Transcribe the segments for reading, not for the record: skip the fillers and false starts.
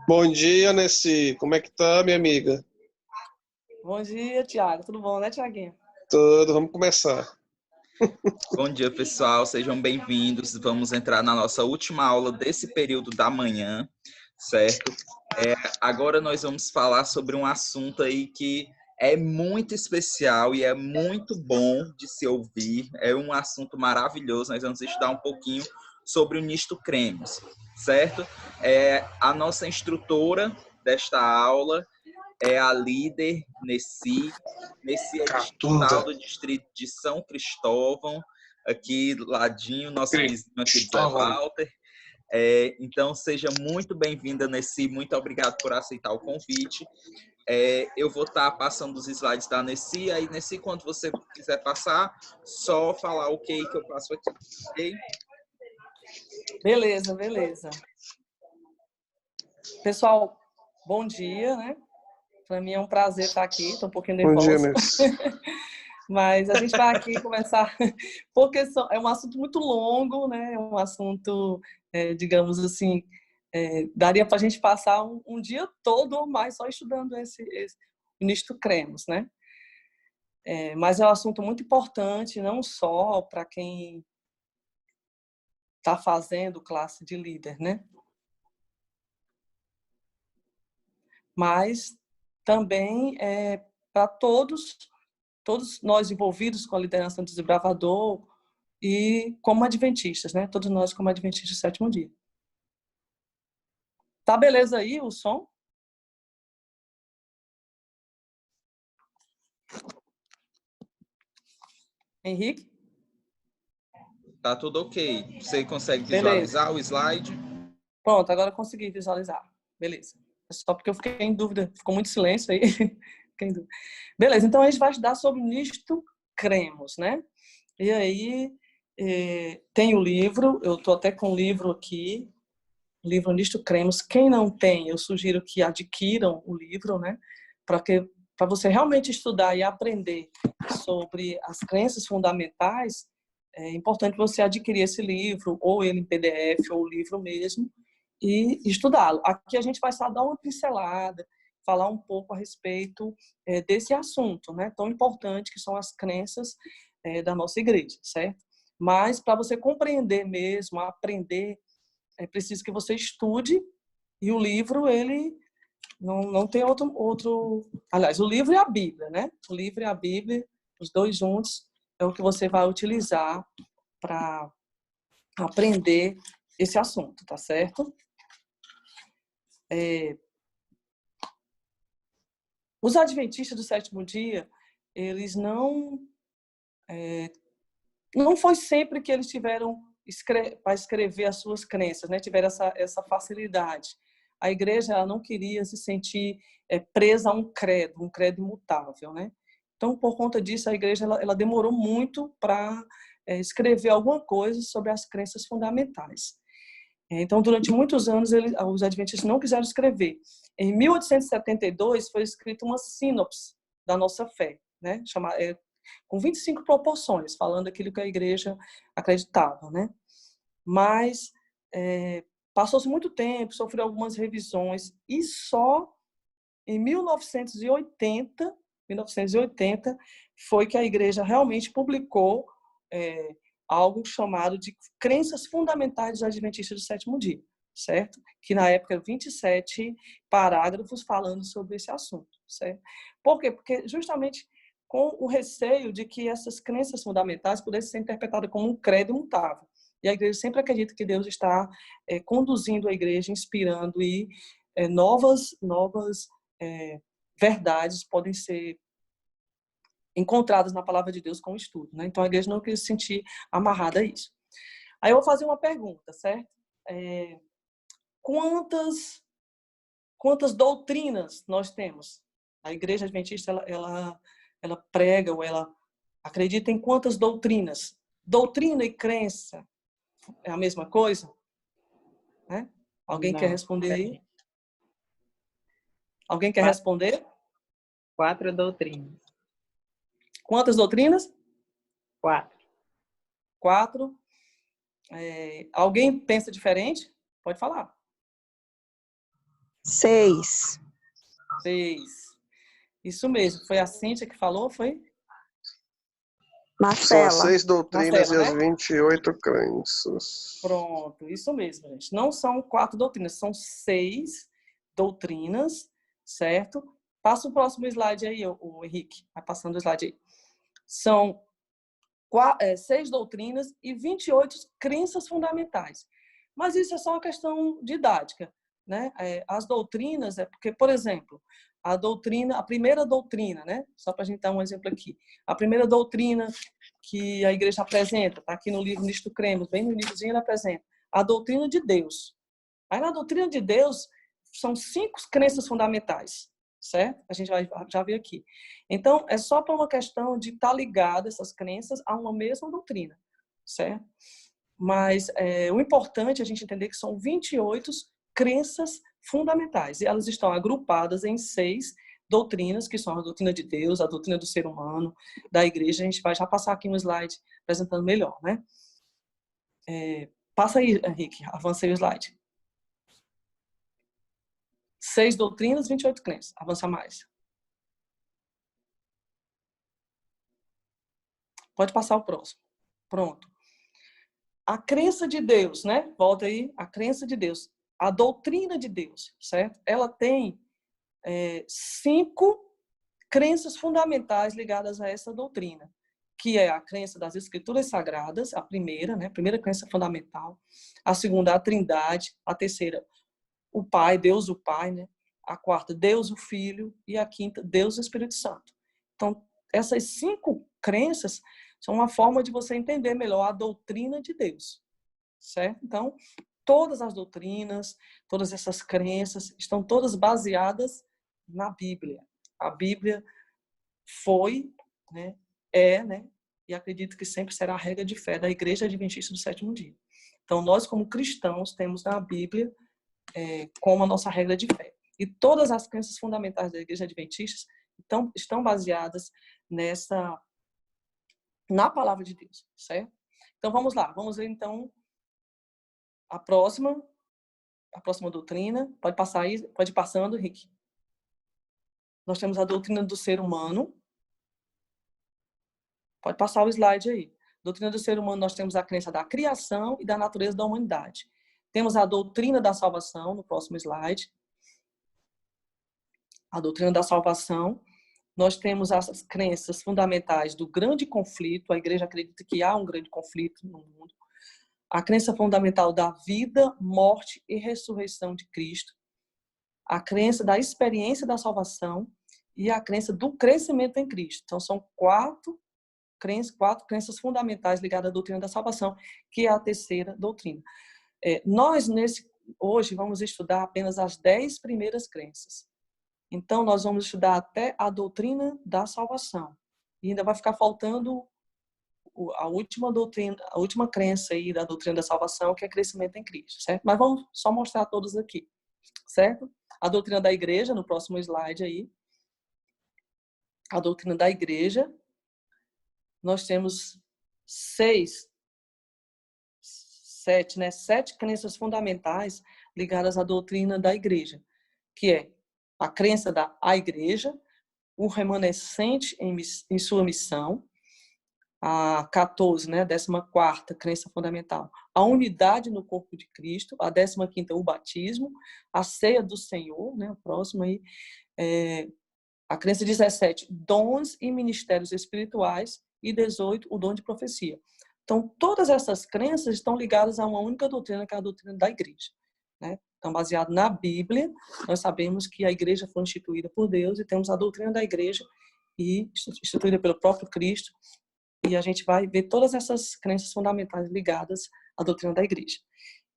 Bom dia, Nessi. Como é que tá, minha amiga? Bom dia, Tiago. Tudo bom, né, Tiaguinho? Tudo, vamos começar. Bom dia, pessoal. Sejam bem-vindos. Vamos entrar na nossa última aula desse período da manhã, certo? Agora nós vamos falar sobre um assunto aí que é muito especial e é muito bom de se ouvir. É um assunto maravilhoso. Nós vamos estudar um pouquinho sobre o nisto cremus, certo? A nossa instrutora desta aula é a líder Nessi. Nessi é distrital Catunda. do distrito de São Cristóvão, aqui ladinho, nosso vizinho aqui do Zé Cristóvão. Walter. Então, seja muito bem-vinda, Nessi. Muito obrigado por aceitar o convite. Eu vou estar passando os slides da Nessi. Aí, Nessi, quando você quiser passar, só falar ok que eu passo aqui. Ok? Beleza, beleza. Pessoal, bom dia, né? Para mim é um prazer estar aqui. Estou um pouquinho Bom dia, nervosa. Nessi. Mas a gente vai aqui conversar, porque é um assunto muito longo, né? É um assunto, digamos assim, daria para a gente passar um dia todo ou mais só estudando esse nisto cremus, né? Mas é um assunto muito importante, não só para quem está fazendo classe de líder, né? Mas também para todos nós envolvidos com a liderança do desbravador e como adventistas, né? Todos nós como adventistas do sétimo dia. Tá beleza aí o som? Henrique? Tá tudo ok. Você consegue Beleza. visualizar o slide? Pronto, agora eu consegui visualizar. Beleza. É só porque eu fiquei em dúvida. Ficou muito silêncio aí. Fiquei em dúvida. Beleza, então a gente vai estudar sobre nisto cremus, né? E aí tem o livro, eu estou até com o livro aqui, o livro Nisto Cremus. Quem não tem, eu sugiro que adquiram o livro, né? Para você realmente estudar e aprender sobre as crenças fundamentais, é importante você adquirir esse livro, ou ele em PDF, ou o livro mesmo, e estudá-lo. Aqui a gente vai só dar uma pincelada, falar um pouco a respeito desse assunto, né? Tão importante que são as crenças da nossa igreja, certo? Mas para você compreender mesmo, aprender, é preciso que você estude, e o livro, ele não tem outro... Aliás, o livro e a Bíblia, né? O livro e a Bíblia, os dois juntos, é o que você vai utilizar para aprender esse assunto, tá certo? Os adventistas do sétimo dia, eles não foi sempre que eles tiveram para escrever as suas crenças, né? Tiveram essa facilidade. A igreja, ela não queria se sentir presa a um credo imutável, né? Então, por conta disso, a igreja ela demorou muito para escrever alguma coisa sobre as crenças fundamentais. Então, durante muitos anos, os adventistas não quiseram escrever. Em 1872, foi escrita uma sinopse da nossa fé, né? Com 25 proporções, falando aquilo que a igreja acreditava, né? Mas passou-se muito tempo, sofreu algumas revisões, e só em 1980 foi que a igreja realmente publicou algo chamado de Crenças Fundamentais dos Adventistas do Sétimo Dia, certo? Que na época 27 parágrafos falando sobre esse assunto, certo? Por quê? Porque justamente com o receio de que essas crenças fundamentais pudessem ser interpretadas como um credo imutável. E a igreja sempre acredita que Deus está conduzindo a igreja, inspirando, e novas verdades podem ser encontradas na palavra de Deus com o estudo, né? Então a igreja não queria se sentir amarrada a isso. Aí eu vou fazer uma pergunta, certo? Quantas doutrinas nós temos? A igreja adventista ela prega, ou ela acredita em quantas doutrinas? Doutrina e crença é a mesma coisa? Né? Alguém quer responder aí? Alguém quer responder? 4 doutrinas. Quantas doutrinas? 4. 4. Alguém pensa diferente? Pode falar. 6. 6. Isso mesmo. Foi a Cíntia que falou, foi? São Marcela. as 6 doutrinas Marcela, e as né? 28 crenças. Pronto, isso mesmo, gente. Não são 4 doutrinas, são 6 doutrinas, certo? Passa o próximo slide aí, o Henrique. Vai passando o slide aí. São 6 doutrinas e 28 crenças fundamentais. Mas isso é só uma questão didática, né? As doutrinas, porque, por exemplo, a primeira doutrina, né? Só para a gente dar um exemplo aqui. A primeira doutrina que a igreja apresenta, está aqui no livro Nisto Cremos, bem no iníciozinho ela apresenta, a doutrina de Deus. Aí na doutrina de Deus são 5 crenças fundamentais, certo? A gente vai já ver aqui. Então, é só para uma questão de estar ligada essas crenças a uma mesma doutrina, certo? Mas o importante é a gente entender que são 28 crenças fundamentais. E elas estão agrupadas em 6 doutrinas, que são a doutrina de Deus, a doutrina do ser humano, da igreja. A gente vai já passar aqui um slide apresentando melhor, né? Passa aí, Henrique, avança aí o slide. 6 doutrinas, 28 crenças. Avança mais. Pode passar o próximo. Pronto. A crença de Deus, né? Volta aí. A crença de Deus. A doutrina de Deus, certo? Ela tem 5 crenças fundamentais ligadas a essa doutrina, que é a crença das Escrituras Sagradas, a primeira, né? A primeira crença fundamental. A segunda, a Trindade. A terceira, o Pai, Deus o Pai, né? A quarta, Deus o Filho. E a quinta, Deus o Espírito Santo. Então, essas 5 crenças são uma forma de você entender melhor a doutrina de Deus, certo? Então, todas as doutrinas, todas essas crenças estão todas baseadas na Bíblia. A Bíblia foi, né, né, e acredito que sempre será a regra de fé da Igreja Adventista do Sétimo Dia. Então, nós como cristãos temos na Bíblia como a nossa regra de fé. E todas as crenças fundamentais da Igreja Adventista estão baseadas na palavra de Deus, certo? Então, vamos lá. Vamos ver, então, a próxima doutrina. Pode passar aí, pode ir passando, Rick. Nós temos a doutrina do ser humano. Pode passar o slide aí. Doutrina do ser humano, nós temos a crença da criação e da natureza da humanidade. Temos a doutrina da salvação, no próximo slide. A doutrina da salvação. Nós temos as crenças fundamentais do grande conflito. A igreja acredita que há um grande conflito no mundo. A crença fundamental da vida, morte e ressurreição de Cristo. A crença da experiência da salvação e a crença do crescimento em Cristo. Então, são 4 crenças fundamentais ligadas à doutrina da salvação, que é a terceira doutrina. Nós, hoje, vamos estudar apenas as 10 primeiras crenças. Então, nós vamos estudar até a doutrina da salvação. E ainda vai ficar faltando a última doutrina, a última crença aí da doutrina da salvação, que é crescimento em Cristo, certo? Mas vamos só mostrar todos aqui, certo? A doutrina da igreja, no próximo slide aí. A doutrina da igreja. Nós temos 7 crenças fundamentais ligadas à doutrina da igreja, que é a crença da igreja, o remanescente em sua missão, a 14, né, 14ª crença fundamental, a unidade no corpo de Cristo, a 15ª, o batismo, a ceia do Senhor, né, o próximo aí, a crença 17, dons e ministérios espirituais, e 18, o dom de profecia. Então, todas essas crenças estão ligadas a uma única doutrina, que é a doutrina da igreja, né? Então, baseado na Bíblia, nós sabemos que a igreja foi instituída por Deus e temos a doutrina da igreja instituída pelo próprio Cristo, e a gente vai ver todas essas crenças fundamentais ligadas à doutrina da igreja.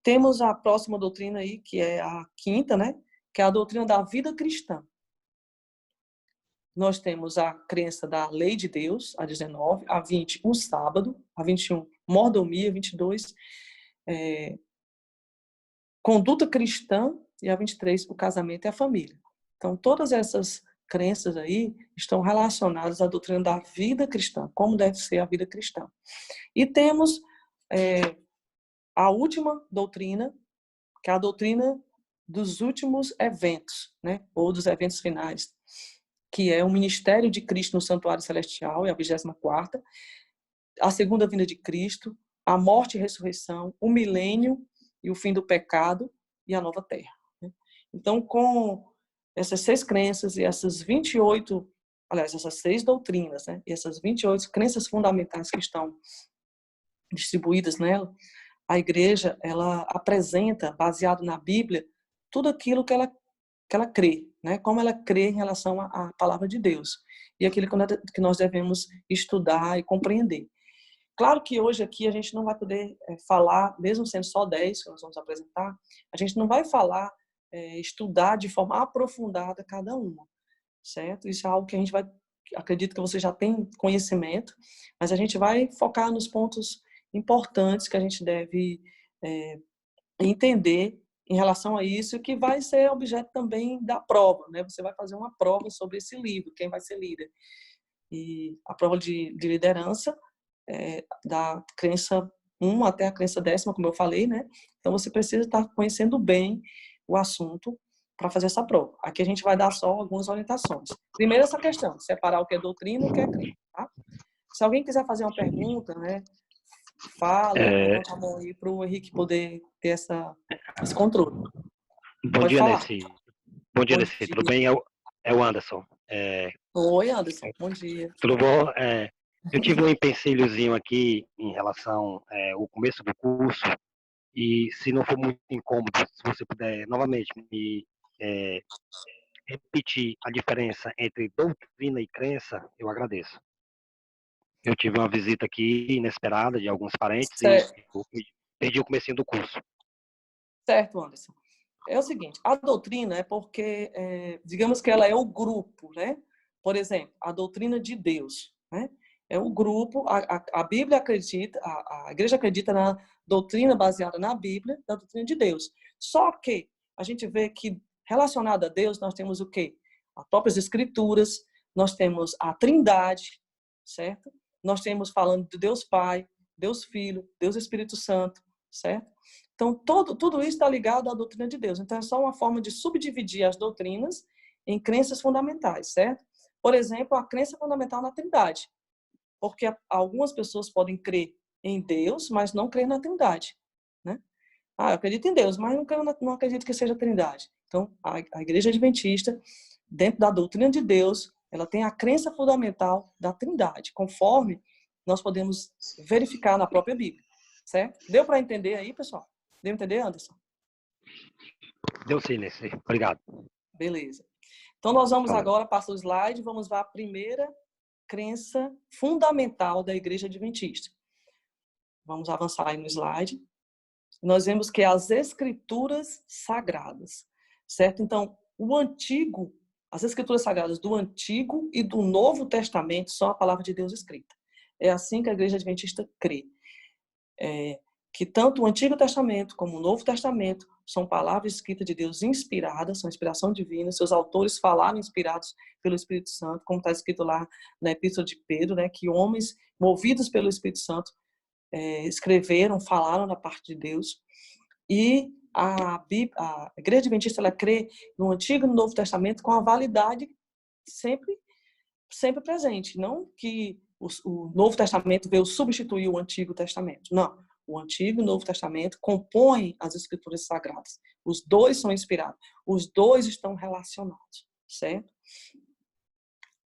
Temos a próxima doutrina aí, que é a 5ª, né? Que é a doutrina da vida cristã. Nós temos a crença da lei de Deus, a 19, a 20, o sábado, a 21, mordomia, 22, conduta cristã, e a 23, o casamento e a família. Então, todas essas crenças aí estão relacionadas à doutrina da vida cristã, como deve ser a vida cristã. E temos a última doutrina, que é a doutrina dos últimos eventos, né? Ou dos eventos finais, que é o ministério de Cristo no santuário celestial, é a 24ª, a segunda vinda de Cristo, a morte e ressurreição, o milênio e o fim do pecado e a nova terra. Né? Então, com essas 6 crenças e essas 28, aliás, essas 6 doutrinas, né? E essas 28 crenças fundamentais que estão distribuídas nela, a igreja, ela apresenta, baseado na Bíblia, tudo aquilo que ela crê, né? Como ela crê em relação à palavra de Deus. E aquilo que nós devemos estudar e compreender. Claro que hoje aqui a gente não vai poder falar, mesmo sendo só 10 que nós vamos apresentar, a gente não vai falar, estudar de forma aprofundada cada uma, certo? Isso é algo que a gente vai, acredito que você já tem conhecimento, mas a gente vai focar nos pontos importantes que a gente deve entender em relação a isso, que vai ser objeto também da prova, né? Você vai fazer uma prova sobre esse livro, quem vai ser líder. E a prova de liderança da crença 1 até a crença 10ª, como eu falei, né? Então você precisa estar conhecendo bem o assunto para fazer essa prova. Aqui a gente vai dar só algumas orientações. Primeiro essa questão, separar o que é doutrina e o que é crença, tá? Se alguém quiser fazer uma pergunta, né? Fala, levanta a mão aí para o Henrique poder ter esse controle. Bom Pode dia, falar. Nessi. Bom dia, Nessi. Tudo bem? É o Anderson. Oi, Anderson. Bom dia. Tudo bom? Eu tive um empecilhozinho aqui em relação ao começo do curso, e se não for muito incômodo, se você puder novamente me repetir a diferença entre doutrina e crença, eu agradeço. Eu tive uma visita aqui inesperada de alguns parentes Certo. e eu perdi o comecinho do curso. Certo, Anderson. É o seguinte, a doutrina é porque, digamos que ela é o grupo, né? Por exemplo, a doutrina de Deus, né? É o grupo, a Bíblia acredita, a igreja acredita na doutrina baseada na Bíblia, da doutrina de Deus. Só que a gente vê que, relacionado a Deus, nós temos o quê? As próprias Escrituras, nós temos a Trindade, certo? Nós temos falando de Deus Pai, Deus Filho, Deus Espírito Santo, certo? Então, tudo isso está ligado à doutrina de Deus. Então, é só uma forma de subdividir as doutrinas em crenças fundamentais, certo? Por exemplo, a crença fundamental na Trindade. Porque algumas pessoas podem crer em Deus, mas não crer na Trindade, né? Eu acredito em Deus, mas não acredito que seja a Trindade. Então, a Igreja Adventista, dentro da doutrina de Deus, ela tem a crença fundamental da Trindade, conforme nós podemos verificar na própria Bíblia, certo? Deu para entender aí, pessoal? Deu para entender, Anderson? Deu sim, Nessi. Obrigado. Beleza. Então, nós vamos agora, passa o slide, vamos para a primeira crença fundamental da Igreja Adventista. Vamos avançar aí no slide. Nós vemos que é as Escrituras Sagradas, certo? Então, as Escrituras Sagradas do Antigo e do Novo Testamento são a palavra de Deus escrita. É assim que a Igreja Adventista crê. Que tanto o Antigo Testamento como o Novo Testamento são palavras escritas de Deus inspiradas, são inspiração divina, seus autores falaram inspirados pelo Espírito Santo, como está escrito lá na Epístola de Pedro, né, que homens movidos pelo Espírito Santo escreveram, falaram da parte de Deus. E a Igreja Adventista, ela crê no Antigo e no Novo Testamento com a validade sempre presente. Não que o Novo Testamento veio substituir o Antigo Testamento. Não. O Antigo e o Novo Testamento compõem as Escrituras Sagradas. Os dois são inspirados. Os dois estão relacionados, certo?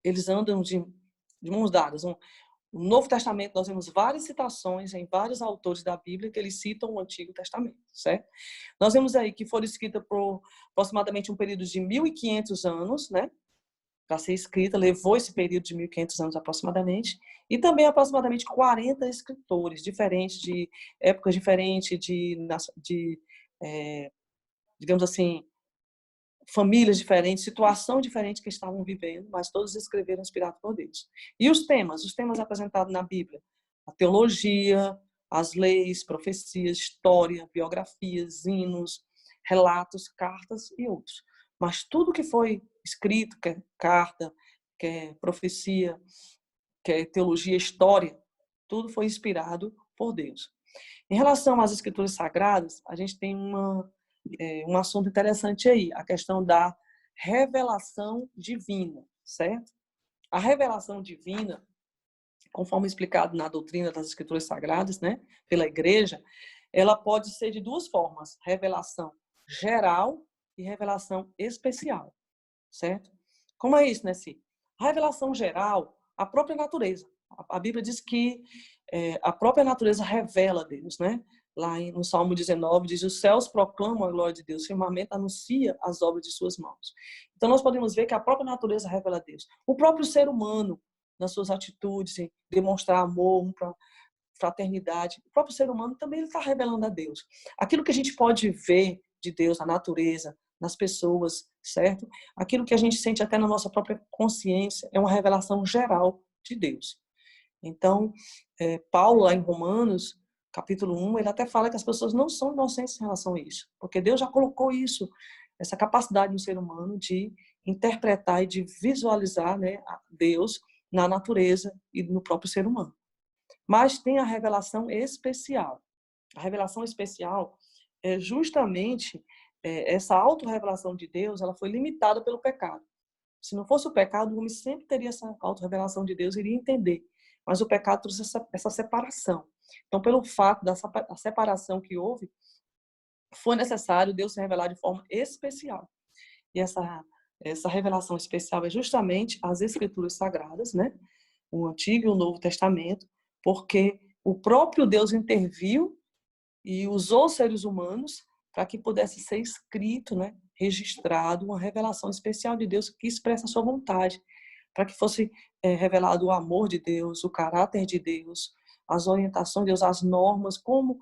Eles andam de mãos dadas. No Novo Testamento, nós vemos várias citações em vários autores da Bíblia que eles citam o Antigo Testamento, certo? Nós vemos aí que foram escritas por aproximadamente um período de 1.500 anos, né? Para ser escrita, levou esse período de 1.500 anos aproximadamente, e também aproximadamente 40 escritores diferentes, de épocas diferentes, digamos assim, famílias diferentes, situação diferente que estavam vivendo, mas todos escreveram inspirados por Deus. E os temas apresentados na Bíblia, a teologia, as leis, profecias, história, biografias, hinos, relatos, cartas e outros. Mas tudo que foi escrito, que é carta, que é profecia, que é teologia, história, tudo foi inspirado por Deus. Em relação às Escrituras Sagradas, a gente tem uma um assunto interessante aí, a questão da revelação divina, certo? A revelação divina, conforme explicado na doutrina das Escrituras Sagradas, né, pela Igreja, ela pode ser de duas formas: revelação geral e revelação especial, certo? Como é isso, né, Cid? A revelação geral, a própria natureza. A Bíblia diz que a própria natureza revela Deus, né? Lá no Salmo 19 diz: os céus proclamam a glória de Deus, o firmamento anuncia as obras de suas mãos. Então nós podemos ver que a própria natureza revela Deus. O próprio ser humano, nas suas atitudes, em demonstrar amor, fraternidade, o próprio ser humano também está revelando a Deus. Aquilo que a gente pode ver de Deus na natureza, nas pessoas, certo? Aquilo que a gente sente até na nossa própria consciência é uma revelação geral de Deus. Então, Paulo, lá em Romanos, capítulo 1, ele até fala que as pessoas não são inocentes em relação a isso, porque Deus já colocou isso, essa capacidade no ser humano de interpretar e de visualizar, né, Deus na natureza e no próprio ser humano. Mas tem a revelação especial. A revelação especial é justamente essa autorrevelação de Deus, ela foi limitada pelo pecado. Se não fosse o pecado, o homem sempre teria essa autorrevelação de Deus, iria entender. Mas o pecado trouxe essa separação. Então, pelo fato da separação que houve, foi necessário Deus se revelar de forma especial. E essa revelação especial é justamente as Escrituras Sagradas, né? O Antigo e o Novo Testamento, porque o próprio Deus interviu e usou seres humanos para que pudesse ser escrito, né, registrado, uma revelação especial de Deus que expressa a sua vontade, para que fosse revelado o amor de Deus, o caráter de Deus, as orientações de Deus, as normas, como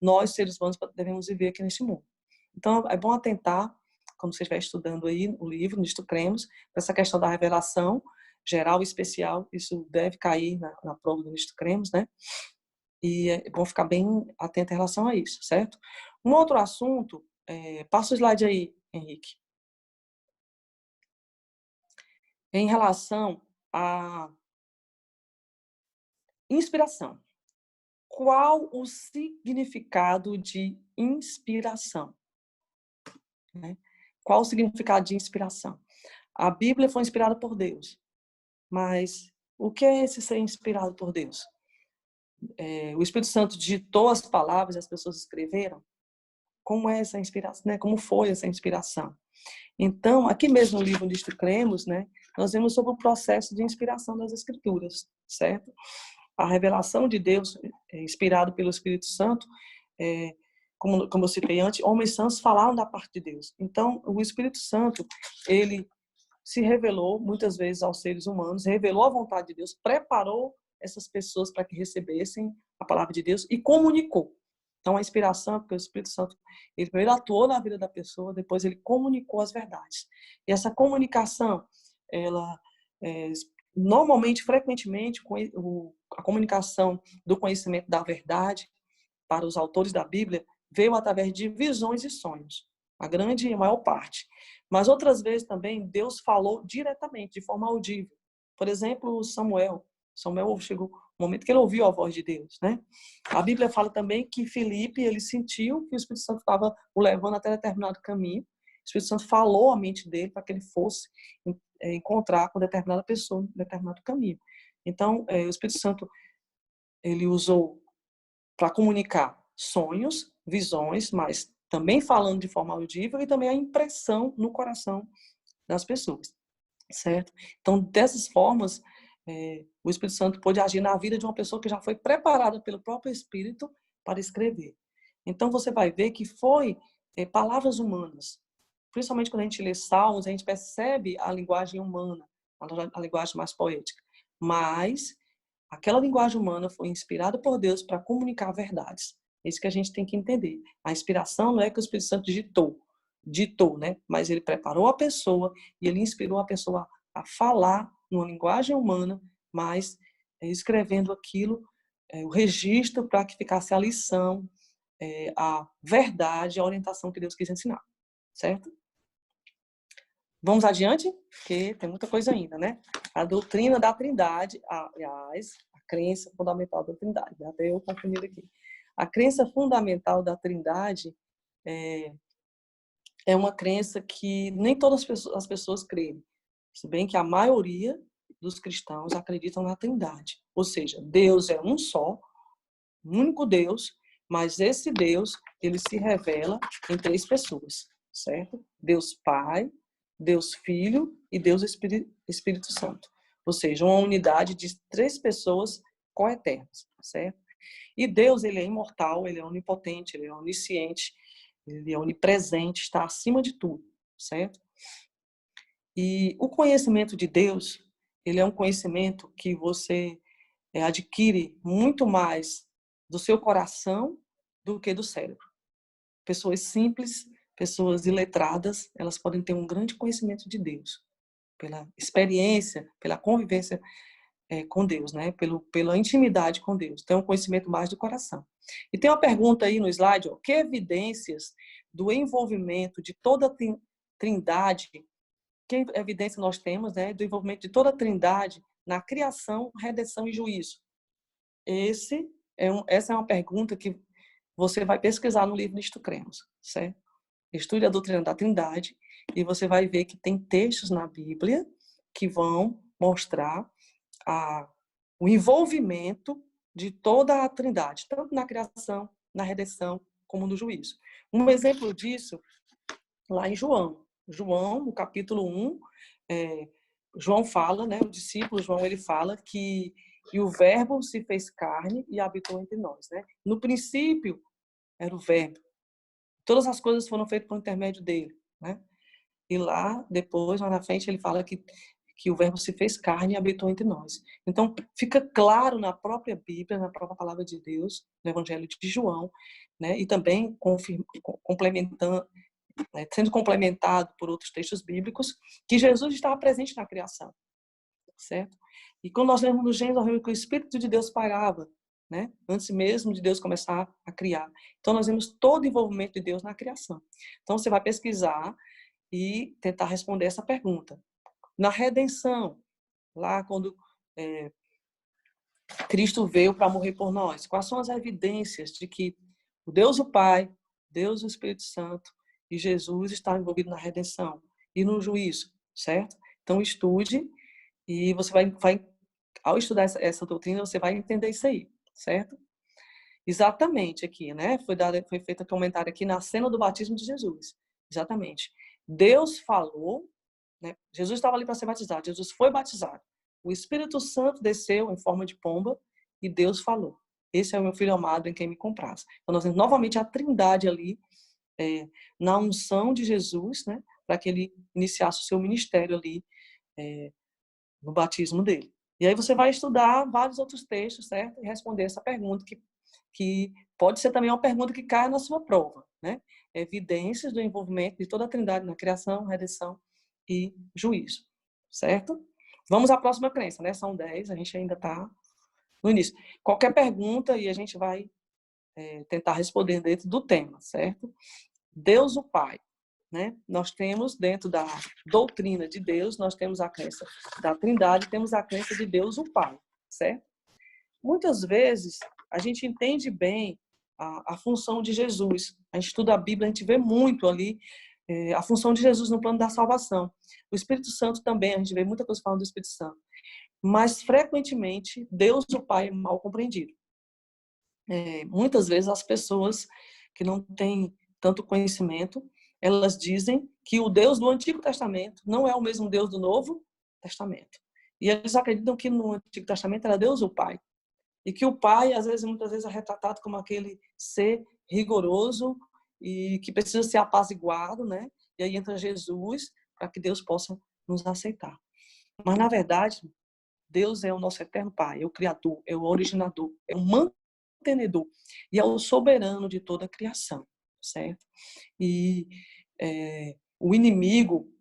nós, seres humanos, devemos viver aqui neste mundo. Então, é bom atentar, quando você estiver estudando aí o livro, Nisto Cremos, essa questão da revelação geral e especial, isso deve cair na prova do Nisto Cremos, né? E é bom ficar bem atento em relação a isso, certo? Um outro assunto, passa o slide aí, Henrique. Em relação à inspiração. Qual o significado de inspiração? Né? Qual o significado de inspiração? A Bíblia foi inspirada por Deus, mas o que é esse ser inspirado por Deus? O Espírito Santo digitou as palavras e as pessoas escreveram? Como é essa inspiração, né? Como foi essa inspiração? Então, aqui mesmo no livro Nisto Cremos, né, nós vemos sobre o processo de inspiração das Escrituras, certo? A revelação de Deus, inspirado pelo Espírito Santo, como eu citei antes, homens santos falaram da parte de Deus. Então, o Espírito Santo, ele se revelou muitas vezes aos seres humanos, revelou a vontade de Deus, preparou essas pessoas para que recebessem a palavra de Deus e comunicou. Então, a inspiração, porque o Espírito Santo, ele primeiro atuou na vida da pessoa, depois ele comunicou as verdades. E essa comunicação, ela, normalmente, frequentemente, a comunicação do conhecimento da verdade para os autores da Bíblia veio através de visões e sonhos, a grande e a maior parte. Mas outras vezes também Deus falou diretamente, de forma audível. Por exemplo, Samuel chegou um momento que ele ouviu a voz de Deus, né? A Bíblia fala também que Filipe, ele sentiu que o Espírito Santo estava o levando até determinado caminho. O Espírito Santo falou à mente dele para que ele fosse encontrar com determinada pessoa em determinado caminho. Então, o Espírito Santo, ele usou para comunicar sonhos, visões, mas também falando de forma audível e também a impressão no coração das pessoas, certo? Então, dessas formas, o Espírito Santo pode agir na vida de uma pessoa que já foi preparada pelo próprio Espírito para escrever. Então, você vai ver que foi palavras humanas. Principalmente quando a gente lê Salmos, a gente percebe a linguagem humana, a linguagem mais poética. Mas aquela linguagem humana foi inspirada por Deus para comunicar verdades. É isso que a gente tem que entender. A inspiração não é que o Espírito Santo ditou, né? Mas ele preparou a pessoa e ele inspirou a pessoa a falar numa linguagem humana, mas escrevendo aquilo, o registro para que ficasse a lição, a verdade, a orientação que Deus quis ensinar. Certo? Vamos adiante, porque tem muita coisa ainda, né? A doutrina da Trindade, aliás, a crença fundamental da Trindade, até eu confundi aqui. A crença fundamental da Trindade é uma crença que nem todas as pessoas creem. Se bem que a maioria dos cristãos acreditam na Trindade. Ou seja, Deus é um só, um único Deus, mas esse Deus, ele se revela em 3 pessoas, certo? Deus Pai, Deus Filho e Deus Espírito Santo. Ou seja, uma unidade de 3 pessoas coeternas, certo? E Deus, ele é imortal, ele é onipotente, ele é onisciente, ele é onipresente, está acima de tudo, certo? E o conhecimento de Deus, ele é um conhecimento que você adquire muito mais do seu coração do que do cérebro. Pessoas simples, pessoas iletradas, elas podem ter um grande conhecimento de Deus, pela experiência, pela convivência com Deus, né? Pela intimidade com Deus. Então, é um conhecimento mais do coração. E tem uma pergunta aí no slide, ó, que evidências do envolvimento de toda a Trindade, que evidência nós temos, né, do envolvimento de toda a Trindade na criação, redenção e juízo? Essa é uma pergunta que você vai pesquisar no livro Nisto Cremos, certo? Estude a doutrina da Trindade e você vai ver que tem textos na Bíblia que vão mostrar o envolvimento de toda a Trindade, tanto na criação, na redenção, como no juízo. Um exemplo disso, lá em João. João, no capítulo 1, João fala, né, o discípulo João, ele fala que e o verbo se fez carne e habitou entre nós, né? No princípio era o verbo. Todas as coisas foram feitas por intermédio dele, né? E lá, depois, lá na frente, ele fala que o verbo se fez carne e habitou entre nós. Então, fica claro na própria Bíblia, na própria palavra de Deus, no Evangelho de João, né? E também complementando, né? Sendo complementado por outros textos bíblicos, que Jesus estava presente na criação, certo? E quando nós lemos no Gênesis, nós vemos que o Espírito de Deus pairava, né? Antes mesmo de Deus começar a criar. Então, nós vemos todo o envolvimento de Deus na criação. Então, você vai pesquisar e tentar responder essa pergunta. Na redenção, lá quando Cristo veio para morrer por nós, quais são as evidências de que o Deus o Pai, Deus o Espírito Santo e Jesus estão envolvidos na redenção e no juízo, certo? Então, estude e você vai ao estudar essa doutrina, você vai entender isso aí, certo? Exatamente aqui, né? Foi feito um comentário aqui na cena do batismo de Jesus. Exatamente. Deus falou, né? Jesus estava ali para ser batizado. Jesus foi batizado. O Espírito Santo desceu em forma de pomba e Deus falou. Esse é o meu filho amado em quem me compraz. Então, nós temos novamente a Trindade ali, na unção de Jesus, né? Para que ele iniciasse o seu ministério ali, no batismo dele. E aí você vai estudar vários outros textos, certo? E responder essa pergunta, que pode ser também uma pergunta que cai na sua prova, né? Evidências do envolvimento de toda a Trindade na criação, redenção e juízo, certo? Vamos à próxima crença, né? São 10, a gente ainda está no início. Qualquer pergunta e a gente vai tentar responder dentro do tema, certo? Deus o Pai, né? Nós temos dentro da doutrina de Deus, nós temos a crença da Trindade, temos a crença de Deus o Pai, certo? Muitas vezes a gente entende bem a função de Jesus. A gente estuda a Bíblia, a gente vê muito ali a função de Jesus no plano da salvação. O Espírito Santo também, a gente vê muita coisa falando do Espírito Santo. Mas, frequentemente, Deus o Pai é mal compreendido. Muitas vezes as pessoas que não têm tanto conhecimento, elas dizem que o Deus do Antigo Testamento não é o mesmo Deus do Novo Testamento. E eles acreditam que no Antigo Testamento era Deus o Pai. E que o Pai, muitas vezes, é retratado como aquele ser rigoroso e que precisa ser apaziguado, né? E aí entra Jesus para que Deus possa nos aceitar. Mas, na verdade, Deus é o nosso eterno Pai, é o Criador, é o originador, é o mantenedor e é o soberano de toda a criação, certo? E o inimigo,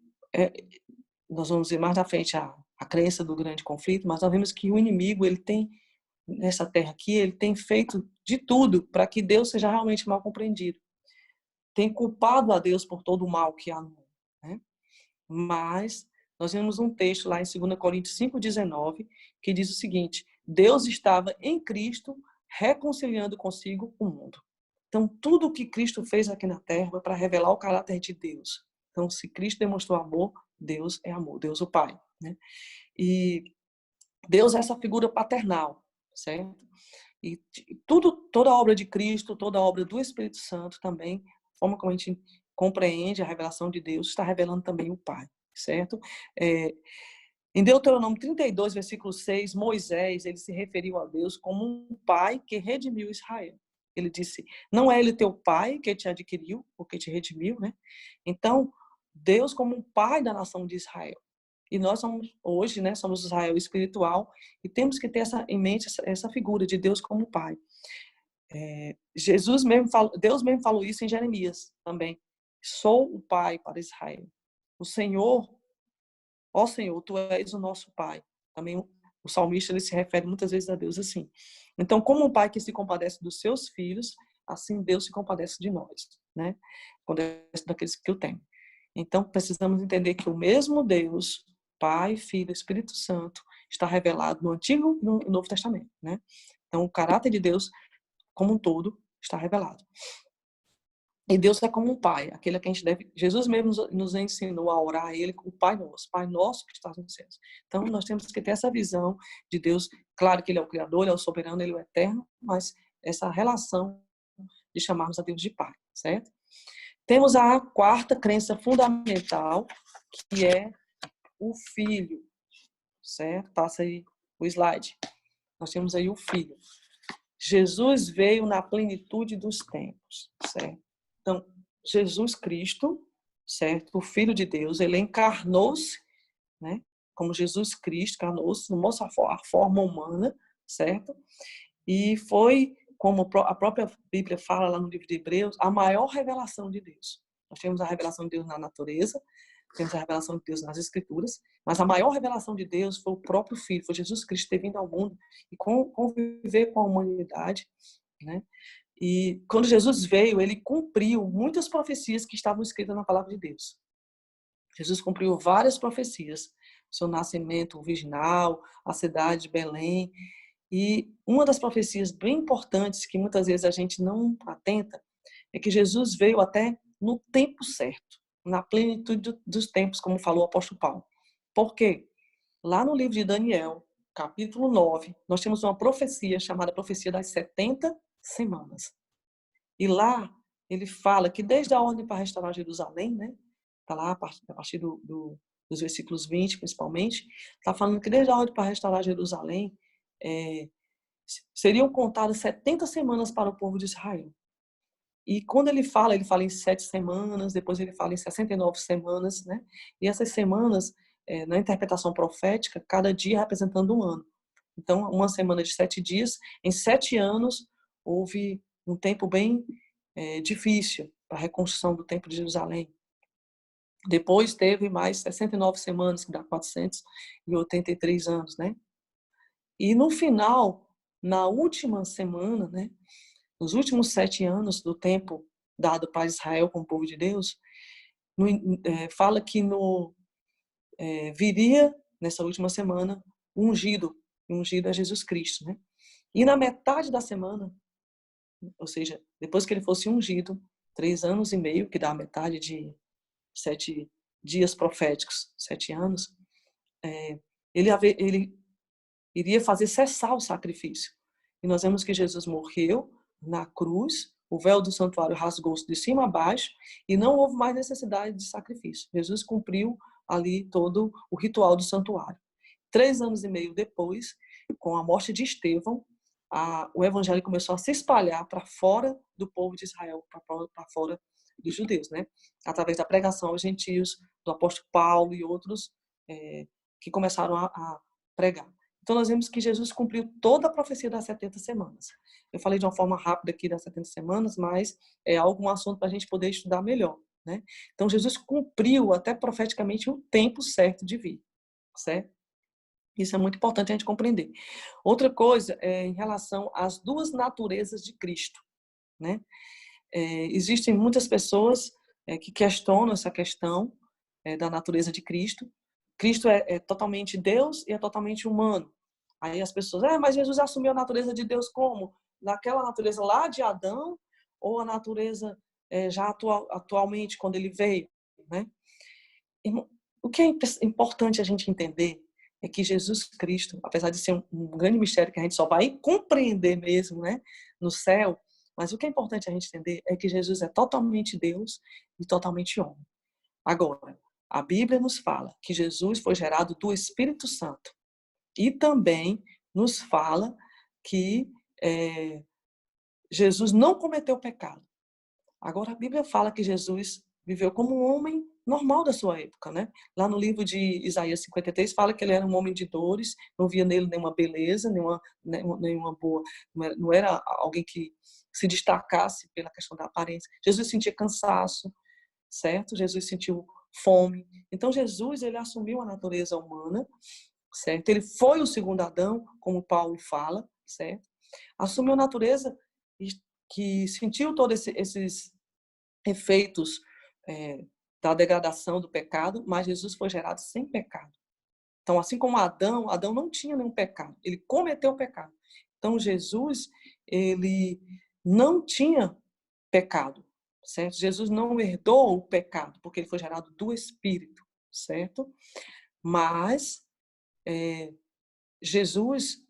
nós vamos ver mais na frente a crença do grande conflito, mas nós vemos que o inimigo, ele tem, nessa terra aqui, ele tem feito de tudo para que Deus seja realmente mal compreendido. Tem culpado a Deus por todo o mal que há no mundo, né? Mas nós vemos um texto lá em 2 Coríntios 5,19, que diz o seguinte: Deus estava em Cristo reconciliando consigo o mundo. Então, tudo o que Cristo fez aqui na Terra foi para revelar o caráter de Deus. Então, se Cristo demonstrou amor, Deus é amor, Deus o Pai, né? E Deus é essa figura paternal, certo? E toda a obra de Cristo, toda a obra do Espírito Santo também, a forma como a gente compreende a revelação de Deus, está revelando também o Pai, certo? Em Deuteronômio 32, versículo 6, Moisés, ele se referiu a Deus como um pai que redimiu Israel. Ele disse, não é ele teu pai que te adquiriu, ou que te redimiu, né? Então, Deus como um pai da nação de Israel. E nós somos, hoje, né, somos Israel espiritual, e temos que ter em mente essa figura de Deus como pai. Deus mesmo falou isso em Jeremias também. Sou o pai para Israel. O Senhor, ó Senhor, tu és o nosso pai. Também o salmista ele se refere muitas vezes a Deus assim. Então, como um pai que se compadece dos seus filhos, assim Deus se compadece de nós, né? Compadece daqueles que o temem. Então, precisamos entender que o mesmo Deus, Pai, Filho, Espírito Santo, está revelado no Antigo e no Novo Testamento, né? Então, o caráter de Deus, como um todo, está revelado. E Deus é como um pai, aquele a quem a gente deve... Jesus mesmo nos ensinou a orar a ele, o Pai Nosso que está nos céus. Então, nós temos que ter essa visão de Deus. Claro que ele é o Criador, ele é o soberano, ele é o eterno, mas essa relação de chamarmos a Deus de Pai, certo? Temos a quarta crença fundamental, que é o Filho, certo? Passa aí o slide. Nós temos aí o Filho. Jesus veio na plenitude dos tempos, certo? Então, Jesus Cristo, certo? O Filho de Deus, ele encarnou-se, né? Como Jesus Cristo encarnou-se, mostrou a forma humana, certo? E foi, como a própria Bíblia fala lá no livro de Hebreus, a maior revelação de Deus. Nós temos a revelação de Deus na natureza, temos a revelação de Deus nas Escrituras, mas a maior revelação de Deus foi o próprio Filho, foi Jesus Cristo ter vindo ao mundo e conviver com a humanidade, né? E quando Jesus veio, ele cumpriu muitas profecias que estavam escritas na palavra de Deus. Jesus cumpriu várias profecias, o seu nascimento virginal, a cidade de Belém. E uma das profecias bem importantes que muitas vezes a gente não atenta é que Jesus veio até no tempo certo, na plenitude dos tempos, como falou o apóstolo Paulo. Por quê? Lá no livro de Daniel, capítulo 9, nós temos uma profecia chamada profecia das 70 semanas. E lá ele fala que desde a ordem para restaurar Jerusalém, né? Está lá a partir dos versículos 20, principalmente, está falando que desde a ordem para restaurar Jerusalém, seriam contadas 70 semanas para o povo de Israel. E quando ele fala em 7 semanas, depois ele fala em 69 semanas, né? E essas semanas, na interpretação profética, cada dia representando um ano. Então, uma semana de 7 dias, em 7 anos, houve um tempo bem difícil para a reconstrução do Templo de Jerusalém. Depois teve mais 69 semanas, que dá 483 anos, né? E no final, na última semana, né? Nos últimos 7 anos do tempo dado para Israel como povo de Deus, fala que viria, nessa última semana, o ungido é Jesus Cristo, né? E na metade da semana, ou seja, depois que ele fosse ungido, 3 anos e meio, que dá a metade de 7 dias proféticos, 7 anos, ele iria fazer cessar o sacrifício. E nós vemos que Jesus morreu na cruz, o véu do santuário rasgou-se de cima a baixo e não houve mais necessidade de sacrifício. Jesus cumpriu ali todo o ritual do santuário. 3 anos e meio depois, com a morte de Estevão, o evangelho começou a se espalhar para fora do povo de Israel, para fora dos judeus, né? Através da pregação aos gentios, do apóstolo Paulo e outros que começaram a pregar. Então, nós vemos que Jesus cumpriu toda a profecia das 70 semanas. Eu falei de uma forma rápida aqui das 70 semanas, mas é um assunto para a gente poder estudar melhor, né? Então, Jesus cumpriu até profeticamente o tempo certo de vir, certo? Isso é muito importante a gente compreender. Outra coisa é em relação às 2 naturezas de Cristo, né? Existem muitas pessoas que questionam essa questão da natureza de Cristo. Cristo é totalmente Deus e é totalmente humano. Aí as pessoas, mas Jesus assumiu a natureza de Deus como? Naquela natureza lá de Adão ou a natureza já atualmente, quando ele veio, né? Irmão, o que é importante a gente entender é que Jesus Cristo, apesar de ser um grande mistério que a gente só vai compreender mesmo, né, no céu, mas o que é importante a gente entender é que Jesus é totalmente Deus e totalmente homem. Agora, a Bíblia nos fala que Jesus foi gerado do Espírito Santo e também nos fala que Jesus não cometeu pecado. Agora, a Bíblia fala que Jesus viveu como um homem normal da sua época, né? Lá no livro de Isaías 53 fala que ele era um homem de dores, não via nele nenhuma beleza, nenhuma boa, não era alguém que se destacasse pela questão da aparência. Jesus sentia cansaço, certo? Jesus sentiu fome. Então Jesus, ele assumiu a natureza humana, certo? Ele foi o segundo Adão, como Paulo fala, certo? Assumiu a natureza que sentiu todos esses efeitos da degradação do pecado, mas Jesus foi gerado sem pecado. Então, assim como Adão não tinha nenhum pecado, ele cometeu o pecado. Então, Jesus, ele não tinha pecado, certo? Jesus não herdou o pecado, porque ele foi gerado do Espírito, certo? Mas Jesus,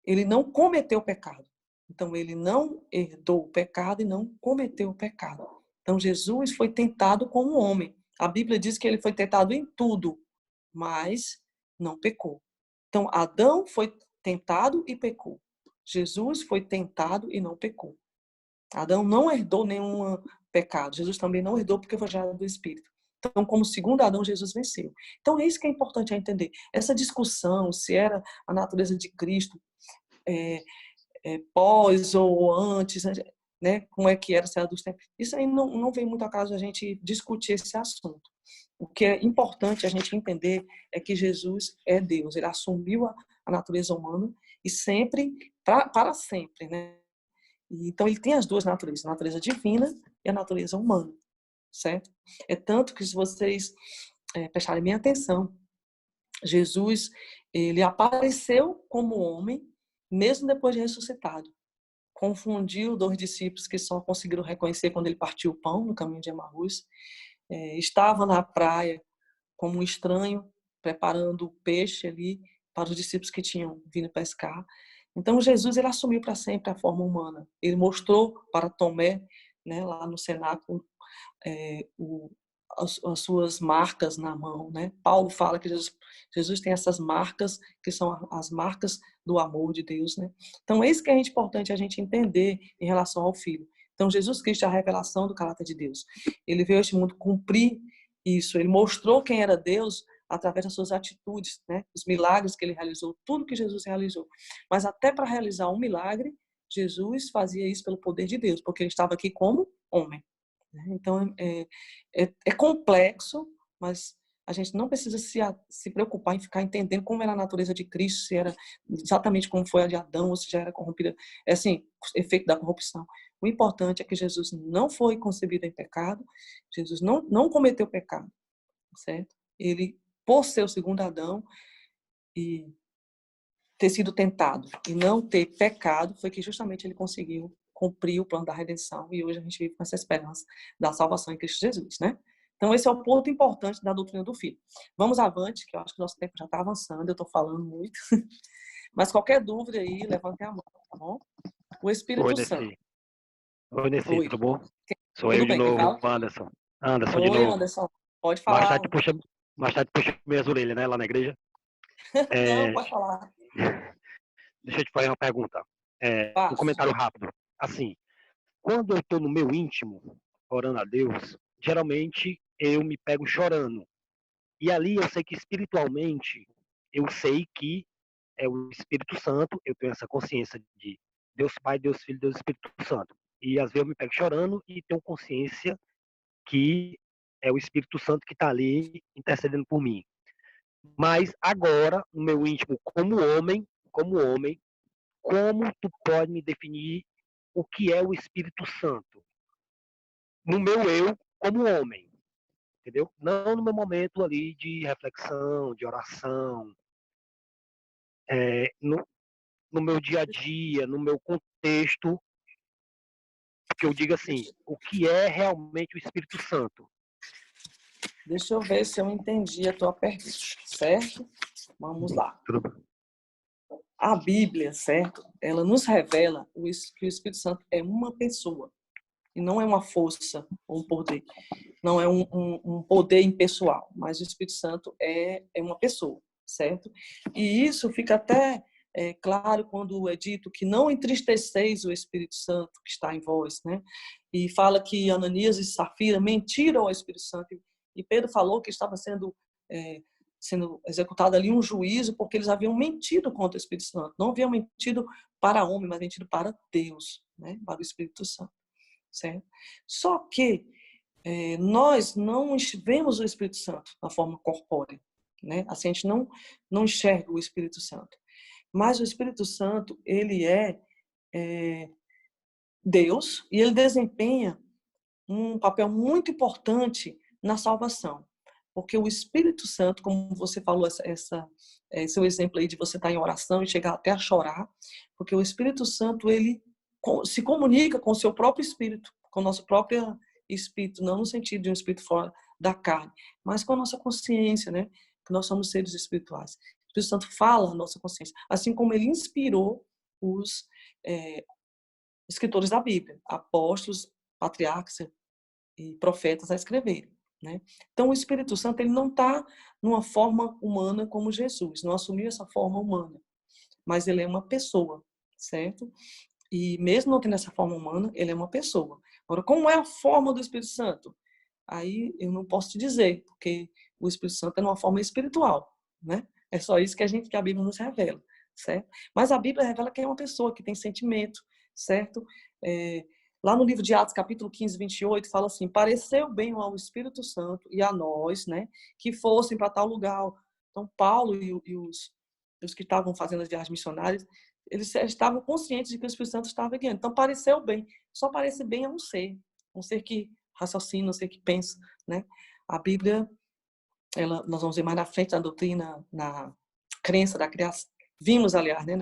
ele não cometeu o pecado. Então, ele não herdou o pecado e não cometeu o pecado. Então, Jesus foi tentado como homem. A Bíblia diz que ele foi tentado em tudo, mas não pecou. Então, Adão foi tentado e pecou. Jesus foi tentado e não pecou. Adão não herdou nenhum pecado. Jesus também não herdou porque foi gerado do Espírito. Então, como segundo Adão, Jesus venceu. Então, é isso que é importante entender. Essa discussão, se era a natureza de Cristo pós ou antes, né? Como é que era, se era dos tempos. Isso aí não vem muito a caso a gente discutir esse assunto. O que é importante a gente entender é que Jesus é Deus. Ele assumiu a natureza humana e sempre, para sempre, né? Então, ele tem as duas naturezas, a natureza divina e a natureza humana, certo? É tanto que, se vocês prestarem bem atenção, Jesus, ele apareceu como homem, mesmo depois de ressuscitado. Confundiu dois discípulos que só conseguiram reconhecer quando ele partiu o pão no caminho de Emaús. Estava na praia como um estranho, preparando o peixe ali para os discípulos que tinham vindo pescar. Então, Jesus, ele assumiu para sempre a forma humana. Ele mostrou para Tomé, né, lá no cenáculo, as suas marcas na mão, né? Paulo fala que Jesus tem essas marcas que são as marcas do amor de Deus, né? Então, é isso que é importante a gente entender em relação ao Filho. Então, Jesus Cristo é a revelação do caráter de Deus. Ele veio a este mundo cumprir isso. Ele mostrou quem era Deus através das suas atitudes, né? Os milagres que ele realizou, tudo que Jesus realizou. Mas até para realizar um milagre, Jesus fazia isso pelo poder de Deus, porque ele estava aqui como homem. Então, é complexo, mas a gente não precisa se preocupar em ficar entendendo como era a natureza de Cristo, se era exatamente como foi a de Adão, ou se já era corrompida. É assim, efeito da corrupção. O importante é que Jesus não foi concebido em pecado, Jesus não cometeu pecado, certo? Ele, por ser o segundo Adão e ter sido tentado e não ter pecado, foi que justamente ele conseguiu cumprir o plano da redenção, e hoje a gente vive com essa esperança da salvação em Cristo Jesus, né? Então, esse é o ponto importante da doutrina do Filho. Vamos avante, que eu acho que o nosso tempo já está avançando, eu estou falando muito. Mas qualquer dúvida aí, levantem a mão, tá bom? O Espírito Santo. Oi, Nessi, Oi. tudo bom? Sou eu Tudo de bem, quem novo, fala? Anderson. Anderson de Oi, novo. Anderson. Pode Mais falar. tarde puxa minhas orelhas, né, lá na igreja. Não, pode falar. Deixa eu te fazer uma pergunta. Um Passo. comentário rápido. Assim, quando eu estou no meu íntimo, orando a Deus, geralmente eu me pego chorando. E ali eu sei que espiritualmente, eu sei que é o Espírito Santo, eu tenho essa consciência de Deus Pai, Deus Filho, Deus Espírito Santo. E às vezes eu me pego chorando e tenho consciência que é o Espírito Santo que está ali intercedendo por mim. Mas agora, no meu íntimo, como tu pode me definir o que é o Espírito Santo? No meu eu, como homem, entendeu? Não no meu momento ali de reflexão, de oração, no meu dia a dia, no meu contexto que eu diga assim, o que é realmente o Espírito Santo? Deixa eu ver se eu entendi a tua pergunta, certo? Vamos lá. A Bíblia, certo? Ela nos revela que o Espírito Santo é uma pessoa e não é uma força ou um poder. Não é um poder impessoal, mas o Espírito Santo é uma pessoa, certo? E isso fica até claro quando é dito que não entristeceis o Espírito Santo que está em vós, né? E fala que Ananias e Safira mentiram ao Espírito Santo. E Pedro falou que estava sendo executado ali um juízo porque eles haviam mentido contra o Espírito Santo. Não haviam mentido para homem, mas mentido para Deus, né? Para o Espírito Santo, certo? Só que nós não vemos o Espírito Santo na forma corpórea, né? Assim, a gente não enxerga o Espírito Santo. Mas o Espírito Santo, ele é Deus e ele desempenha um papel muito importante na salvação. Porque o Espírito Santo, como você falou, seu exemplo aí de você estar em oração e chegar até a chorar, porque o Espírito Santo, ele se comunica com o seu próprio espírito, com o nosso próprio espírito, não no sentido de um espírito fora da carne, mas com a nossa consciência, né? Que nós somos seres espirituais. O Espírito Santo fala a nossa consciência, assim como ele inspirou os escritores da Bíblia, apóstolos, patriarcas e profetas a escreverem, né? Então o Espírito Santo, ele não está numa forma humana como Jesus, não assumiu essa forma humana, mas ele é uma pessoa, certo? E mesmo não tendo essa forma humana, ele é uma pessoa. Agora, como é a forma do Espírito Santo? Aí eu não posso te dizer, porque o Espírito Santo é numa forma espiritual, né? É só isso que a Bíblia nos revela, certo? Mas a Bíblia revela que é uma pessoa que tem sentimento, certo? Lá no livro de Atos, capítulo 15, 28, fala assim: pareceu bem ao Espírito Santo e a nós, né, que fossem para tal lugar. Então, Paulo e os que estavam fazendo as viagens missionárias, eles estavam conscientes de que o Espírito Santo estava guiando. Então, pareceu bem. Só parece bem a um ser que raciocina, um ser que pensa, né? A Bíblia, nós vamos ver mais na frente na doutrina, na crença da criação. Vimos, aliás, né,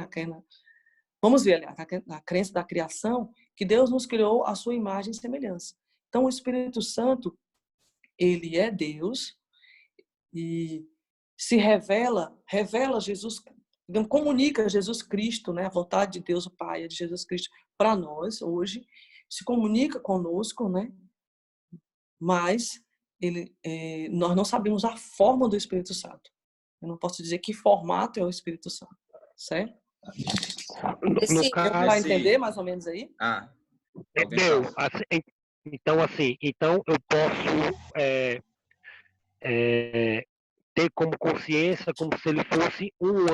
vamos ver, aliás, na crença da criação, que Deus nos criou à sua imagem e semelhança. Então, o Espírito Santo, ele é Deus e se revela Jesus, comunica Jesus Cristo, né, a vontade de Deus, o Pai, de Jesus Cristo, para nós hoje, se comunica conosco, né, mas nós não sabemos a forma do Espírito Santo. Eu não posso dizer que formato é o Espírito Santo, certo? No caso, vai entender mais ou menos aí? Deu. Então eu posso ter como consciência como se ele fosse um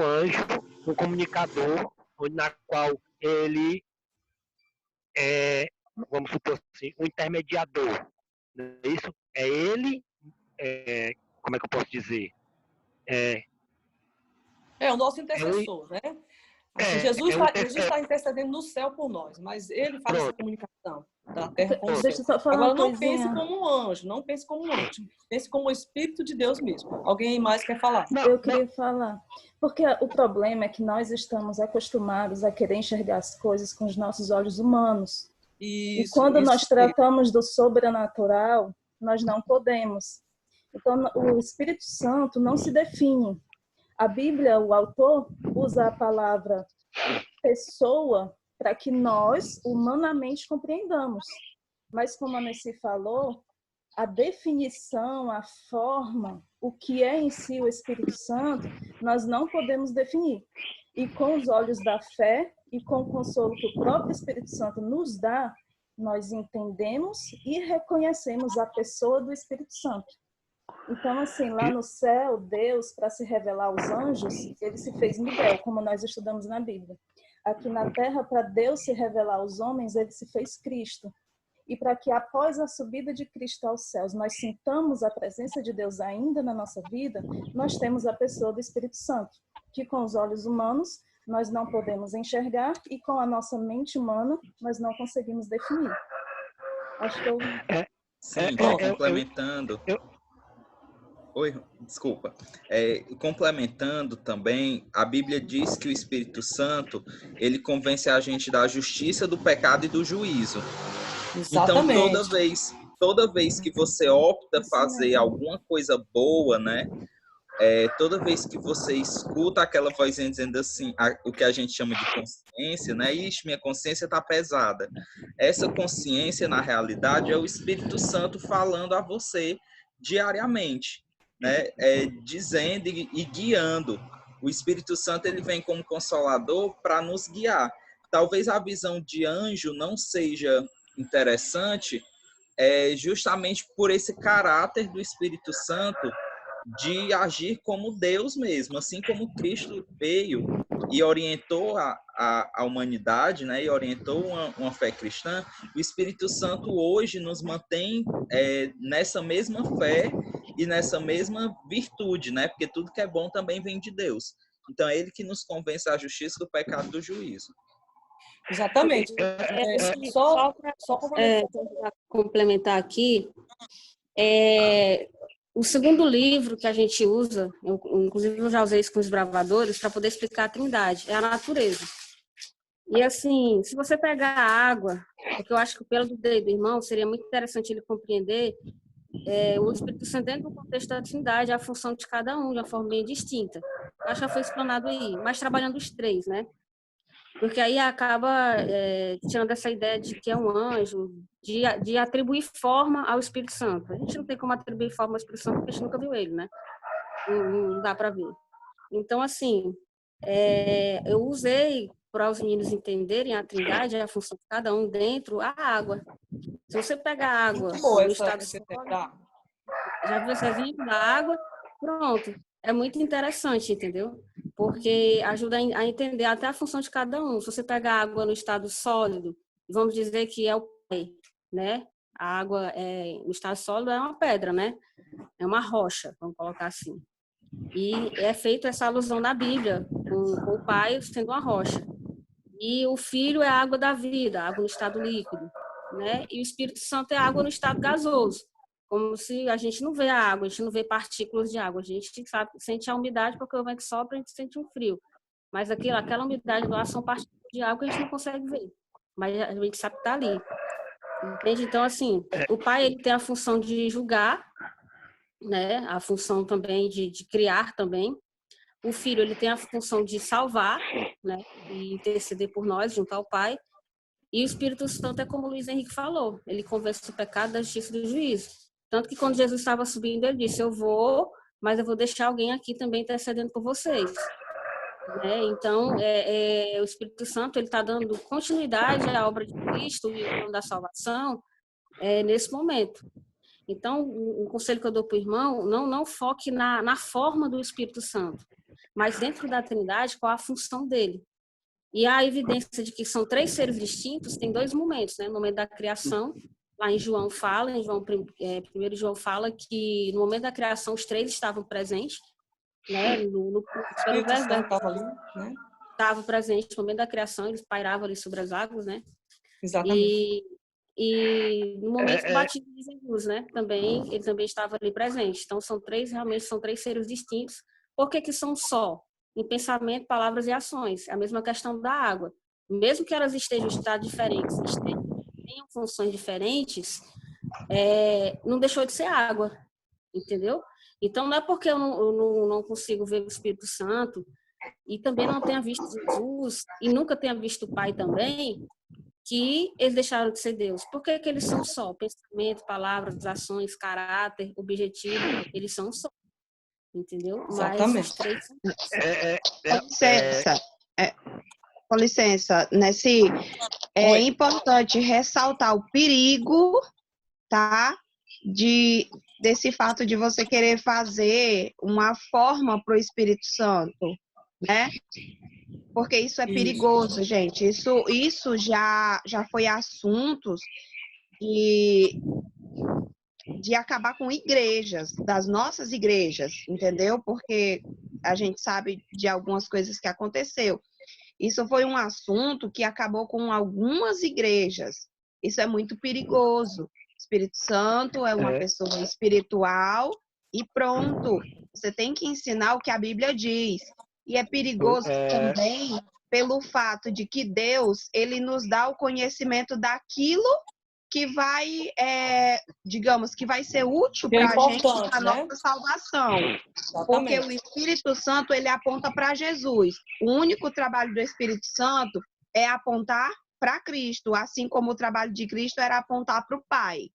anjo, um comunicador, na qual ele é, vamos supor assim, um intermediador. Isso é ele, como é que eu posso dizer? O nosso intercessor, né? Assim, Jesus está intercedendo no céu por nós, mas ele faz essa comunicação da terra com o céu. Deixa eu só falar Agora, uma não pense como um anjo, não pense como um anjo. Pense como o Espírito de Deus mesmo. Alguém mais quer falar? Eu queria falar. Porque o problema é que nós estamos acostumados a querer enxergar as coisas com os nossos olhos humanos. E quando nós tratamos do sobrenatural, nós não podemos. Então, o Espírito Santo não se define. A Bíblia, o autor, usa a palavra pessoa para que nós, humanamente, compreendamos. Mas, como a Nessi falou, a definição, a forma, o que é em si o Espírito Santo, nós não podemos definir. E com os olhos da fé e com o consolo que o próprio Espírito Santo nos dá, nós entendemos e reconhecemos a pessoa do Espírito Santo. Então, assim, lá no céu, Deus, para se revelar aos anjos, ele se fez Miguel, como nós estudamos na Bíblia. Aqui na terra, para Deus se revelar aos homens, ele se fez Cristo. E para que após a subida de Cristo aos céus, nós sintamos a presença de Deus ainda na nossa vida, nós temos a pessoa do Espírito Santo, que com os olhos humanos nós não podemos enxergar e com a nossa mente humana nós não conseguimos definir. Acho que Sim, complementando. Oi, desculpa. Complementando também, a Bíblia diz que o Espírito Santo, ele convence a gente da justiça, do pecado e do juízo. Exatamente. Então, toda vez que você opta fazer alguma coisa boa, né? Toda vez que você escuta aquela vozinha dizendo assim, o que a gente chama de consciência, né? Ixi, minha consciência está pesada. Essa consciência, na realidade, é o Espírito Santo falando a você diariamente, né? Dizendo e guiando. O Espírito Santo, ele vem como consolador para nos guiar. Talvez a visão de anjo não seja interessante, justamente por esse caráter do Espírito Santo de agir como Deus mesmo, assim como Cristo veio e orientou a humanidade, né, e orientou uma fé cristã. O Espírito Santo hoje nos mantém nessa mesma fé e nessa mesma virtude, né, porque tudo que é bom também vem de Deus. Então é ele que nos convence da justiça, do pecado e do juízo. Exatamente. Só para complementar aqui, o segundo livro que a gente usa, inclusive eu já usei isso com os bravadores, para poder explicar a Trindade, é a natureza. E assim, se você pegar a água, porque eu acho que pelo do irmão seria muito interessante ele compreender o Espírito Santo dentro do contexto da Trindade, a função de cada um de uma forma bem distinta. Eu acho que já foi explanado aí, mas trabalhando os três, né? Porque aí acaba tirando essa ideia de que é um anjo, de atribuir forma ao Espírito Santo. A gente não tem como atribuir forma ao Espírito Santo porque a gente nunca viu ele, né? Não dá para ver. Então, assim, eu usei para os meninos entenderem a Trindade, a função de cada um dentro, a água. Se você pegar a água no estado sólido, já viu esse exemplo da água? Pronto. É muito interessante, entendeu? Porque ajuda a entender até a função de cada um. Se você pegar a água no estado sólido, vamos dizer que é o pai, né? A água no estado sólido é uma pedra, né? É uma rocha, vamos colocar assim. E é feita essa alusão na Bíblia, com o pai sendo uma rocha. E o filho é a água da vida, a água no estado líquido, né? E o Espírito Santo é a água no estado gasoso. Como se a gente não vê a água, a gente não vê partículas de água, a gente sente a umidade porque o vento sopra, a gente sente um frio. Mas aquela umidade lá são partículas de água que a gente não consegue ver, mas a gente sabe que está ali. Entende? Então, assim, o pai ele tem a função de julgar, né? A função também de criar também. O filho ele tem a função de salvar, né? E interceder por nós junto ao pai. E o Espírito Santo é como o Luiz Henrique falou, ele convence o pecado, da justiça e do juízo. Tanto que quando Jesus estava subindo, ele disse, eu vou, mas eu vou deixar alguém aqui também intercedendo por vocês. Então, o Espírito Santo ele está dando continuidade à obra de Cristo e o plano da salvação nesse momento. Então, o conselho que eu dou para o irmão, não foque na forma do Espírito Santo, mas dentro da Trindade, qual a função dele. E a evidência de que são três seres distintos tem dois momentos, né? No momento da criação, lá em João fala, primeiro João fala que no momento da criação os três estavam presentes, né? No verso estava ali, né? Estava presente no momento da criação, eles pairavam ali sobre as águas, né? Exatamente. E no momento do batismo de Jesus, né? Ele também estava ali presente. Então realmente são três seres distintos. Por que são só? Em pensamento, palavras e ações. É a mesma questão da água. Mesmo que elas estejam em estados diferentes, tenham funções diferentes, não deixou de ser água, entendeu? Então, não é porque eu não consigo ver o Espírito Santo e também não tenha visto Jesus e nunca tenha visto o Pai também, que eles deixaram de ser Deus. Por que eles são só? Pensamento, palavras, ações, caráter, objetivo, eles são só. Entendeu? Exatamente. Com licença, Nessi, importante ressaltar o perigo, tá? Desse fato de você querer fazer uma forma para o Espírito Santo, né? Porque isso é perigoso, gente. Isso já foi assuntos de acabar com igrejas, das nossas igrejas, entendeu? Porque a gente sabe de algumas coisas que aconteceu. Isso foi um assunto que acabou com algumas igrejas. Isso é muito perigoso. Espírito Santo é uma pessoa espiritual e pronto. Você tem que ensinar o que a Bíblia diz. E é perigoso também pelo fato de que Deus, ele nos dá o conhecimento daquilo que vai, digamos, que vai ser útil Que é para a gente, importante, para a né? nossa salvação. Porque Exatamente. o Espírito Santo, ele aponta para Jesus. O único trabalho do Espírito Santo é apontar para Cristo, assim como o trabalho de Cristo era apontar para o Pai.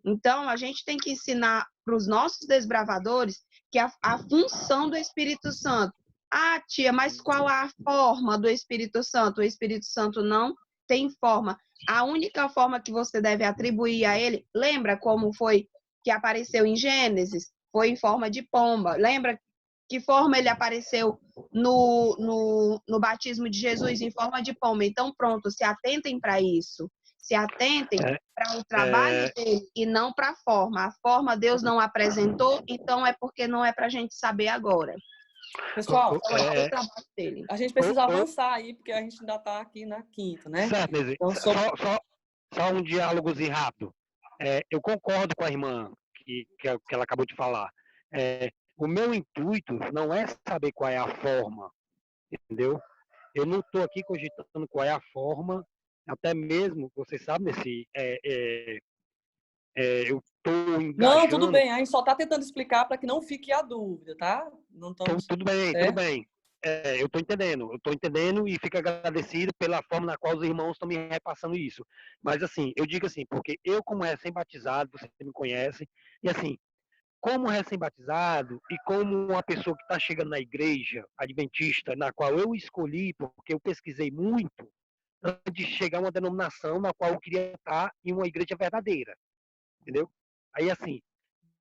Então, a gente tem que ensinar para os nossos desbravadores que a função do Espírito Santo. Ah, tia, mas qual a forma do Espírito Santo? O Espírito Santo não tem forma. A única forma que você deve atribuir a ele, lembra como foi que apareceu em Gênesis? Foi em forma de pomba. Lembra que forma ele apareceu no batismo de Jesus? Em forma de pomba. Então, pronto, se atentem para isso. Se atentem para o trabalho dele e não para a forma. A forma Deus não apresentou, então é porque não é para a gente saber agora. Pessoal, o trabalho dele. a gente precisa avançar aí, porque a gente ainda está aqui na quinta, né? Certo, Neise. Então, Só um diálogozinho rápido. Eu concordo com a irmã que ela acabou de falar. O meu intuito não é saber qual é a forma, entendeu? Eu não estou aqui cogitando qual é a forma, até mesmo, você sabe, eu estou engajando... Não, tudo bem, a gente só está tentando explicar para que não fique a dúvida, tá? Não estamos... Tudo bem. Eu estou entendendo e fico agradecido pela forma na qual os irmãos estão me repassando isso. Mas, assim, eu digo assim, porque eu, como recém-batizado, você me conhece, e assim, como recém-batizado e como uma pessoa que está chegando na igreja adventista, na qual eu escolhi, porque eu pesquisei muito, antes de chegar a uma denominação na qual eu queria estar em uma igreja verdadeira, entendeu? Aí, assim,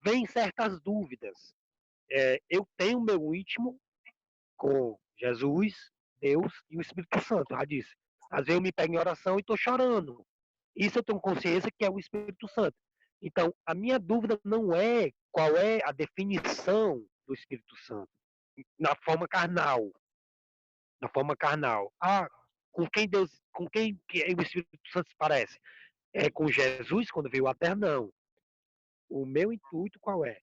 vem certas dúvidas. Eu tenho meu íntimo com Jesus, Deus e o Espírito Santo, já disse. Às vezes eu me pego em oração e estou chorando. Isso eu tenho consciência que é o Espírito Santo. Então, a minha dúvida não é qual é a definição do Espírito Santo na forma carnal. Na forma carnal. Com quem que o Espírito Santo se parece? É com Jesus, quando veio à Terra? Não. O meu intuito qual é?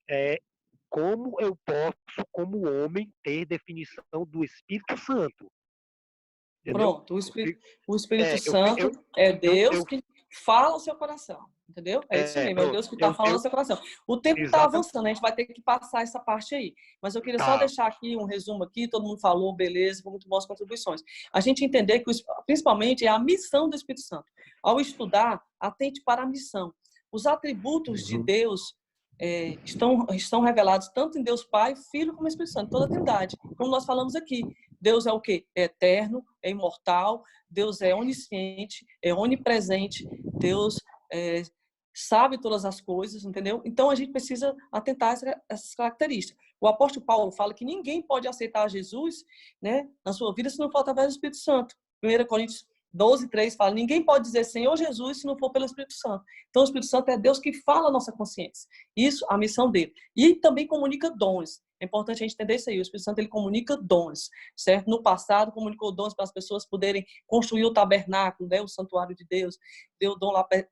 É como eu posso, como homem, ter definição do Espírito Santo. Entendeu? Pronto, o Espírito Santo é Deus que fala ao seu coração, entendeu? É isso mesmo, é Deus que está falando ao seu coração. O tempo está avançando, a gente vai ter que passar essa parte aí. Mas eu queria só deixar aqui um resumo aqui, todo mundo falou, beleza, foi muito boas contribuições. A gente entender que, principalmente, é a missão do Espírito Santo. Ao estudar, atente para a missão. Os atributos de Deus estão revelados tanto em Deus Pai, Filho como Espírito Santo, toda a Trindade. Como nós falamos aqui, Deus é o quê? É eterno, é imortal, Deus é onisciente, é onipresente, Deus sabe todas as coisas, entendeu? Então, a gente precisa atentar a essas características. O apóstolo Paulo fala que ninguém pode aceitar Jesus, né, na sua vida se não for através do Espírito Santo. 1 Coríntios 12:3 fala, ninguém pode dizer Senhor Jesus se não for pelo Espírito Santo. Então, o Espírito Santo é Deus que fala a nossa consciência. Isso, a missão dele. E também comunica dons. É importante a gente entender isso aí. O Espírito Santo, ele comunica dons, certo? No passado, comunicou dons para as pessoas poderem construir o tabernáculo, né? O santuário de Deus. Deu dom lá para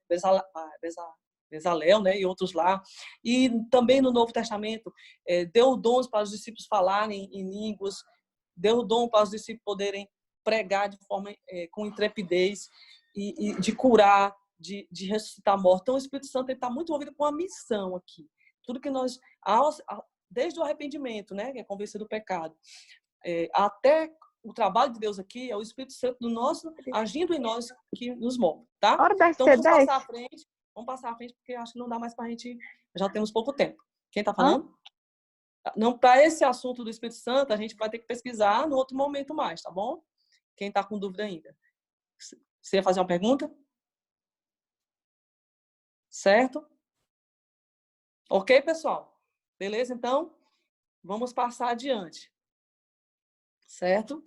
Bezalel, né? E outros lá. E também no Novo Testamento, deu dons para os discípulos falarem em línguas, deu dom para os discípulos poderem pregar de forma com intrepidez e de curar, de ressuscitar mortos. Então, o Espírito Santo está muito envolvido com a missão aqui. Tudo que nós, desde o arrependimento, né, que é convencer do pecado, até o trabalho de Deus aqui, é o Espírito Santo do nosso, agindo em nós, que nos move, tá? Então, vamos passar à frente, porque acho que não dá mais para a gente, já temos pouco tempo. Quem está falando? Não, para esse assunto do Espírito Santo, a gente vai ter que pesquisar no outro momento mais, tá bom? Quem está com dúvida ainda? Você ia fazer uma pergunta? Certo? Ok, pessoal? Beleza, então? Vamos passar adiante. Certo?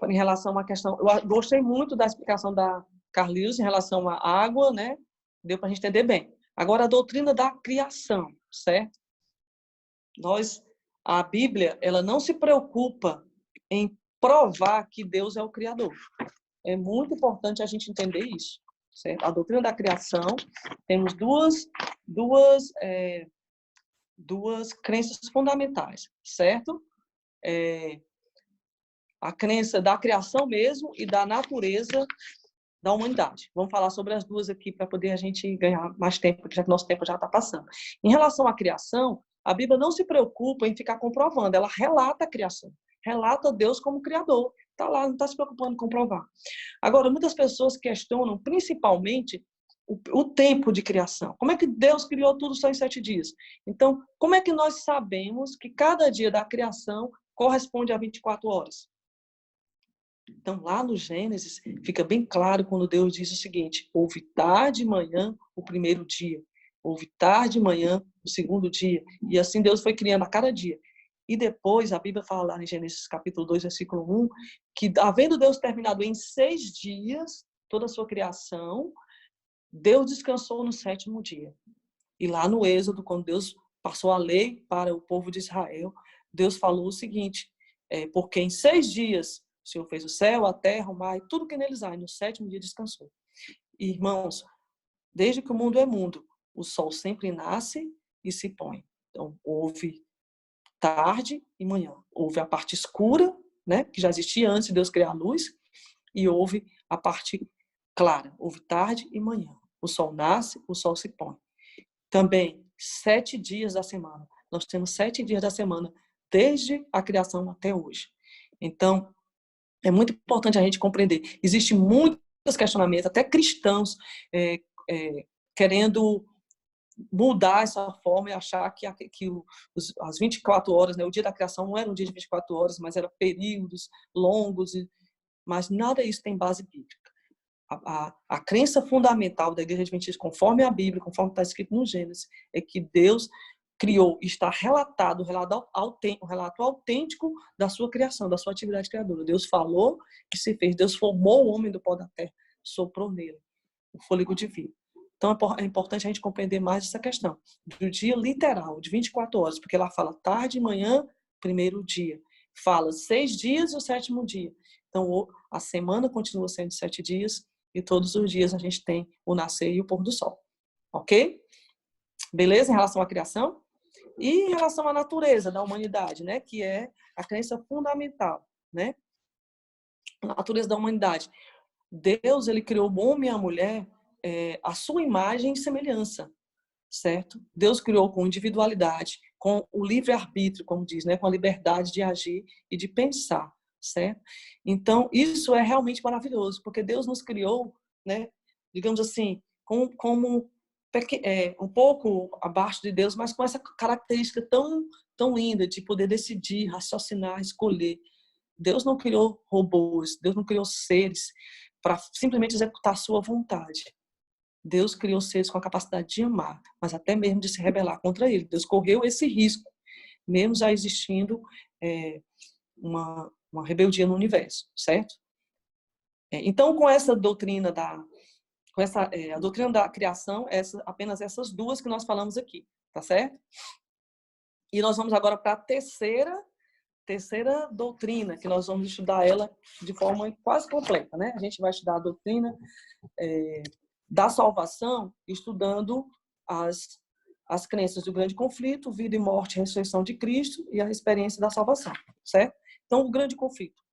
Em relação a uma questão... Eu gostei muito da explicação da Carlinhos em relação à água, né? Deu para a gente entender bem. Agora, a doutrina da criação, certo? A Bíblia, ela não se preocupa em provar que Deus é o Criador. É muito importante a gente entender isso, certo? A doutrina da criação, temos duas duas crenças fundamentais, certo? A crença da criação mesmo e da natureza da humanidade. Vamos falar sobre as duas aqui para poder a gente ganhar mais tempo, porque já que nosso tempo já está passando. Em relação à criação, a Bíblia não se preocupa em ficar comprovando, ela relata a criação, relata Deus como criador. Está lá, não está se preocupando em comprovar. Agora, muitas pessoas questionam principalmente o tempo de criação. Como é que Deus criou tudo só em 7 dias? Então, como é que nós sabemos que cada dia da criação corresponde a 24 horas? Então, lá no Gênesis, fica bem claro quando Deus diz o seguinte: houve tarde e manhã o primeiro dia, houve tarde e manhã o segundo dia, e assim Deus foi criando a cada dia. E depois, a Bíblia fala lá em Gênesis capítulo 2, versículo 1, que havendo Deus terminado em 6 dias toda a sua criação, Deus descansou no 7º dia. E lá no Êxodo, quando Deus passou a lei para o povo de Israel, Deus falou o seguinte: porque em 6 dias o Senhor fez o céu, a terra, o mar e tudo que neles há, e no 7º dia descansou. E, irmãos, desde que o mundo é mundo, o sol sempre nasce e se põe. Então, houve tarde e manhã. Houve a parte escura, né, que já existia antes de Deus criar a luz, e houve a parte clara. Houve tarde e manhã. O sol nasce, o sol se põe. Também, 7 dias da semana. Nós temos 7 dias da semana, desde a criação até hoje. Então, é muito importante a gente compreender. Existem muitos questionamentos, até cristãos querendo mudar essa forma e achar que as 24 horas, né, o dia da criação não era um dia de 24 horas, mas era períodos longos, mas nada disso tem base bíblica. A crença fundamental da Igreja Adventista, conforme a Bíblia, conforme está escrito no Gênesis, é que Deus criou, está relatado, um relato autêntico da sua criação, da sua atividade criadora. Deus falou e se fez. Deus formou o homem do pó da terra, soprou nele o fôlego de vida. Então, é importante a gente compreender mais essa questão do dia literal, de 24 horas, porque ela fala tarde e manhã, primeiro dia. Fala 6 dias e o 7º dia. Então, a semana continua sendo 7 dias e todos os dias a gente tem o nascer e o pôr do sol. Ok? Beleza? Em relação à criação? E em relação à natureza da humanidade, né? Que é a crença fundamental, né? A natureza da humanidade. Deus, ele criou o homem e a mulher a sua imagem e semelhança, certo? Deus criou com individualidade, com o livre-arbítrio, como diz, né? Com a liberdade de agir e de pensar, certo? Então, isso é realmente maravilhoso, porque Deus nos criou, né? Digamos assim, como um pouco abaixo de Deus, mas com essa característica tão linda de poder decidir, raciocinar, escolher. Deus não criou robôs, Deus não criou seres para simplesmente executar a sua vontade. Deus criou seres com a capacidade de amar, mas até mesmo de se rebelar contra ele. Deus correu esse risco, mesmo já existindo uma rebeldia no universo, certo? Então, com essa doutrina a doutrina da criação, apenas essas duas que nós falamos aqui, tá certo? E nós vamos agora para a terceira doutrina, que nós vamos estudar ela de forma quase completa, né? A gente vai estudar a doutrina da salvação, estudando as crenças do grande conflito, vida e morte, ressurreição de Cristo e a experiência da salvação, certo? Então, o grande conflito.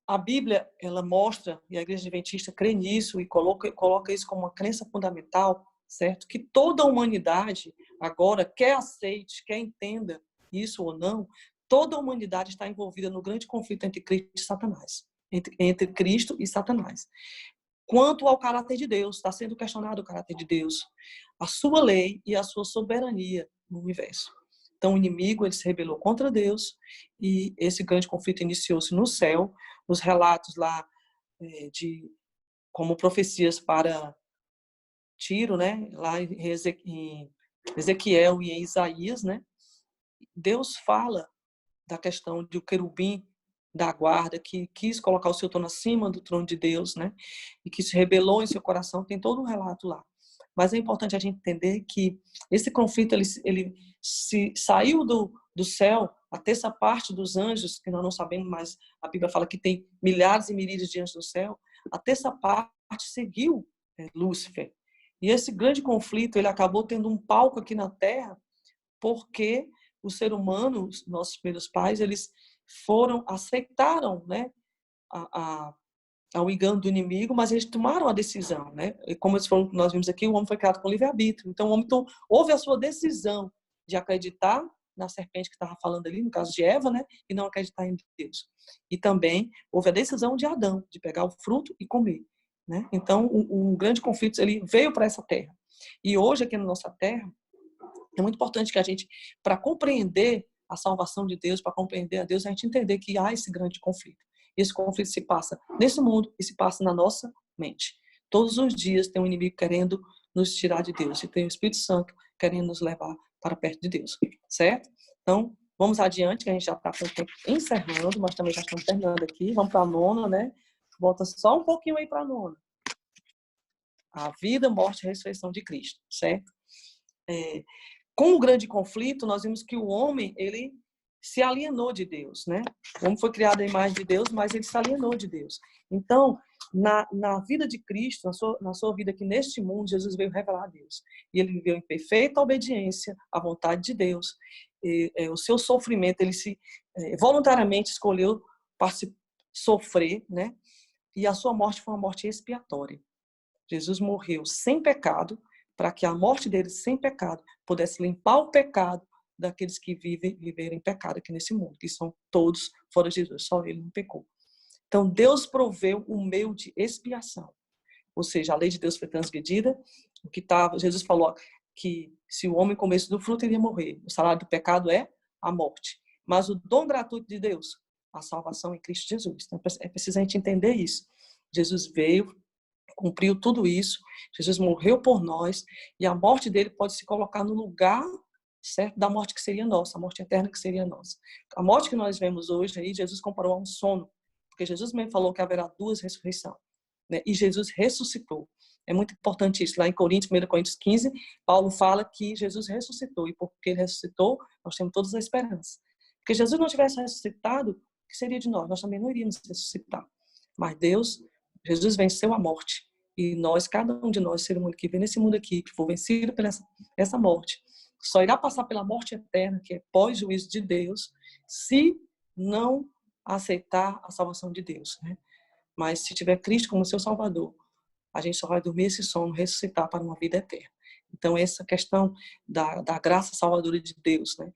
A Bíblia, ela mostra, e a Igreja Adventista crê nisso e coloca isso como uma crença fundamental, certo? Que toda a humanidade, agora, quer aceite, quer entenda isso ou não, toda a humanidade está envolvida no grande conflito entre Cristo e Satanás. Entre Cristo e Satanás. Quanto ao caráter de Deus, está sendo questionado o caráter de Deus, a sua lei e a sua soberania no universo. Então, o inimigo, ele se rebelou contra Deus e esse grande conflito iniciou-se no céu, nos relatos lá como profecias para Tiro, né? Lá em Ezequiel e em Isaías, né? Deus fala da questão de o querubim da guarda, que quis colocar o seu trono acima do trono de Deus, né? E que se rebelou em seu coração, tem todo um relato lá. Mas é importante a gente entender que esse conflito, ele se saiu do céu, a terça parte dos anjos, que nós não sabemos, mas a Bíblia fala que tem milhares e milhares de anjos no céu, a terça parte seguiu Lúcifer. E esse grande conflito, ele acabou tendo um palco aqui na Terra, porque o ser humano, os nossos primeiros pais, eles aceitaram, né, ao engano do inimigo, mas eles tomaram a decisão, né? E como nós vimos aqui, o homem foi criado com livre-arbítrio. Então, o homem houve a sua decisão de acreditar na serpente que estava falando ali, no caso de Eva, né? E não acreditar em Deus. E também houve a decisão de Adão, de pegar o fruto e comer, né? Então, um grande conflito ele veio para essa terra. E hoje, aqui na nossa terra, é muito importante que a gente, para compreender a salvação de Deus, para compreender a Deus, a gente entender que há esse grande conflito. Esse conflito se passa nesse mundo e se passa na nossa mente. Todos os dias tem um inimigo querendo nos tirar de Deus. E tem o Espírito Santo querendo nos levar para perto de Deus. Certo? Então, vamos adiante, que a gente já está com o tempo encerrando, mas também já estamos terminando aqui. Vamos para a nona, né? Volta só um pouquinho aí para a nona. A vida, morte e ressurreição de Cristo. Certo? Com o grande conflito, nós vimos que o homem, ele se alienou de Deus, né? O homem foi criado à imagem de Deus, mas ele se alienou de Deus. Então, na vida de Cristo, na sua vida aqui neste mundo, Jesus veio revelar a Deus. E ele viveu em perfeita obediência à vontade de Deus. O seu sofrimento, ele voluntariamente escolheu sofrer, né? E a sua morte foi uma morte expiatória. Jesus morreu sem pecado, para que a morte dele sem pecado pudesse limpar o pecado daqueles que viveram em pecado aqui nesse mundo, que são todos fora de Jesus, só ele não pecou. Então, Deus proveu o meio de expiação. Ou seja, a lei de Deus foi transgredida. Jesus falou que se o homem comesse do fruto, ele ia morrer. O salário do pecado é a morte. Mas o dom gratuito de Deus, a salvação em Cristo Jesus. Então, é preciso a gente entender isso. Jesus veio, cumpriu tudo isso. Jesus morreu por nós. E a morte dele pode se colocar no lugar certo? Da morte que seria nossa, a morte eterna que seria nossa. A morte que nós vemos hoje, aí, Jesus comparou a um sono, porque Jesus mesmo falou que haverá duas ressurreições, né? E Jesus ressuscitou. É muito importante isso. Lá em 1 Coríntios 15, Paulo fala que Jesus ressuscitou, e porque ele ressuscitou, nós temos todas as esperanças. Porque Jesus não tivesse ressuscitado, o que seria de nós? Nós também não iríamos ressuscitar. Mas Jesus venceu a morte, e nós, cada um de nós, ser humano que vem nesse mundo aqui, que for vencido por essa morte, só irá passar pela morte eterna, que é pós-juízo de Deus, se não aceitar a salvação de Deus, né? Mas se tiver Cristo como seu Salvador, a gente só vai dormir esse sono, ressuscitar para uma vida eterna. Então, essa questão da graça salvadora de Deus, né?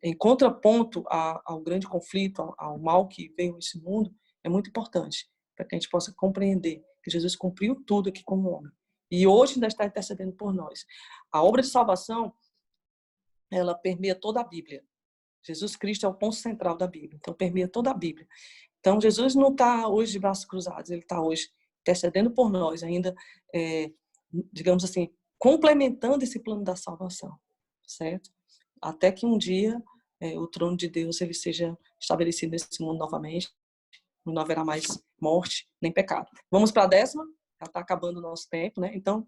Em contraponto ao grande conflito, ao mal que veio nesse mundo, é muito importante para que a gente possa compreender que Jesus cumpriu tudo aqui como homem. E hoje ainda está intercedendo por nós. A obra de salvação, ela permeia toda a Bíblia. Jesus Cristo é o ponto central da Bíblia. Então, permeia toda a Bíblia. Então, Jesus não está hoje de braços cruzados. Ele está hoje intercedendo por nós, ainda, digamos assim, complementando esse plano da salvação. Certo? Até que um dia o trono de Deus ele seja estabelecido nesse mundo novamente. Não haverá mais morte nem pecado. Vamos para a 10ª. Já está acabando o nosso tempo, né? Então,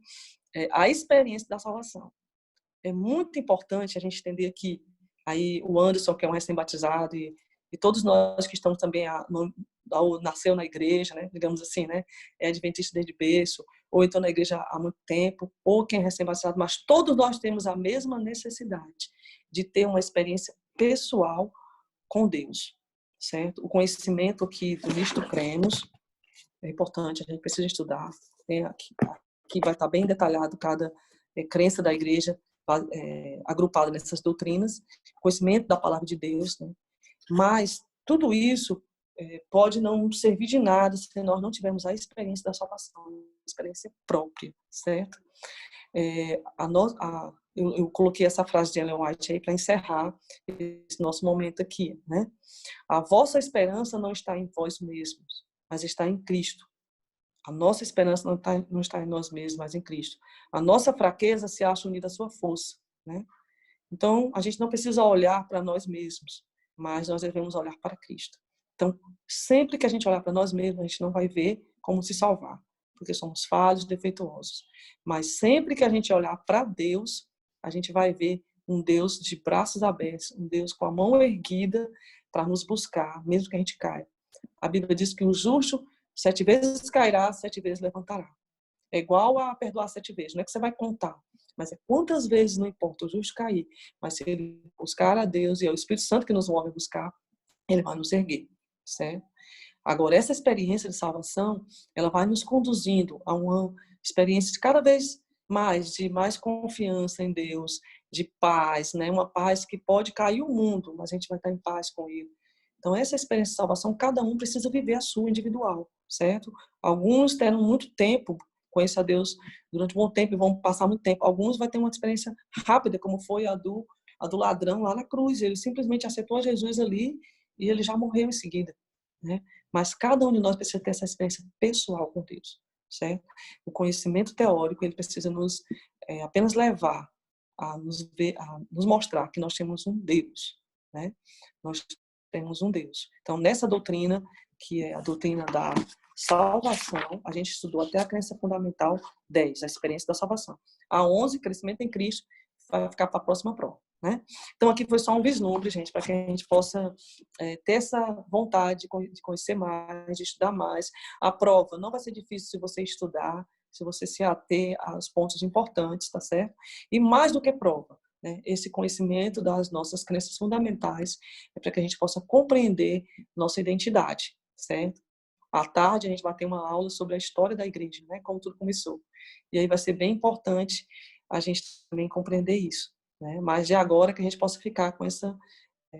a experiência da salvação. É muito importante a gente entender que aí o Anderson, que é um recém-batizado, e todos nós que estamos também nasceu na igreja, né? Digamos assim, né? É adventista desde berço, ou então na igreja há muito tempo, ou quem é recém-batizado, mas todos nós temos a mesma necessidade de ter uma experiência pessoal com Deus, certo? O conhecimento aqui do Nisto Cremos é importante, a gente precisa estudar. Aqui vai estar bem detalhado cada crença da igreja, agrupada nessas doutrinas, conhecimento da palavra de Deus, né? Mas tudo isso pode não servir de nada se nós não tivermos a experiência da salvação, a experiência própria, certo? Eu coloquei essa frase de Ellen White aí para encerrar esse nosso momento aqui, né? A vossa esperança não está em vós mesmos, mas está em Cristo. A nossa esperança não está em nós mesmos, mas em Cristo. A nossa fraqueza se acha unida à sua força, né? Então, a gente não precisa olhar para nós mesmos, mas nós devemos olhar para Cristo. Então, sempre que a gente olhar para nós mesmos, a gente não vai ver como se salvar, porque somos falhos, defeituosos. Mas sempre que a gente olhar para Deus, a gente vai ver um Deus de braços abertos, um Deus com a mão erguida para nos buscar, mesmo que a gente caia. A Bíblia diz que o justo 7 vezes cairá, 7 vezes levantará. É igual a perdoar 7 vezes. Não é que você vai contar. Mas é quantas vezes, não importa o justo cair, mas se ele buscar a Deus, e é o Espírito Santo que nos move a buscar, ele vai nos erguer, certo? Agora, essa experiência de salvação, ela vai nos conduzindo a uma experiência de cada vez mais, de mais confiança em Deus, de paz, né? Uma paz que pode cair o mundo, mas a gente vai estar em paz com ele. Então, essa experiência de salvação, cada um precisa viver a sua individual, certo? Alguns terão muito tempo, conhecer a Deus durante um bom tempo e vão passar muito tempo. Alguns vão ter uma experiência rápida, como foi a do ladrão lá na cruz. Ele simplesmente aceitou Jesus ali e ele já morreu em seguida, né? Mas cada um de nós precisa ter essa experiência pessoal com Deus, certo? O conhecimento teórico, ele precisa nos apenas levar a nos mostrar que nós temos um Deus, né? Nós temos um Deus. Então, nessa doutrina, que é a doutrina da salvação, a gente estudou até a crença fundamental 10, a experiência da salvação. A 11, crescimento em Cristo, vai ficar para a próxima prova, né? Então, aqui foi só um vislumbre, gente, para que a gente possa ter essa vontade de conhecer mais, de estudar mais. A prova não vai ser difícil se você estudar, se você se ater aos pontos importantes, tá certo? E mais do que prova, né? Esse conhecimento das nossas crenças fundamentais é para que a gente possa compreender nossa identidade, certo? À tarde a gente vai ter uma aula sobre a história da igreja, né? Como tudo começou. E aí vai ser bem importante a gente também compreender isso, né? Mas de agora que a gente possa ficar com essa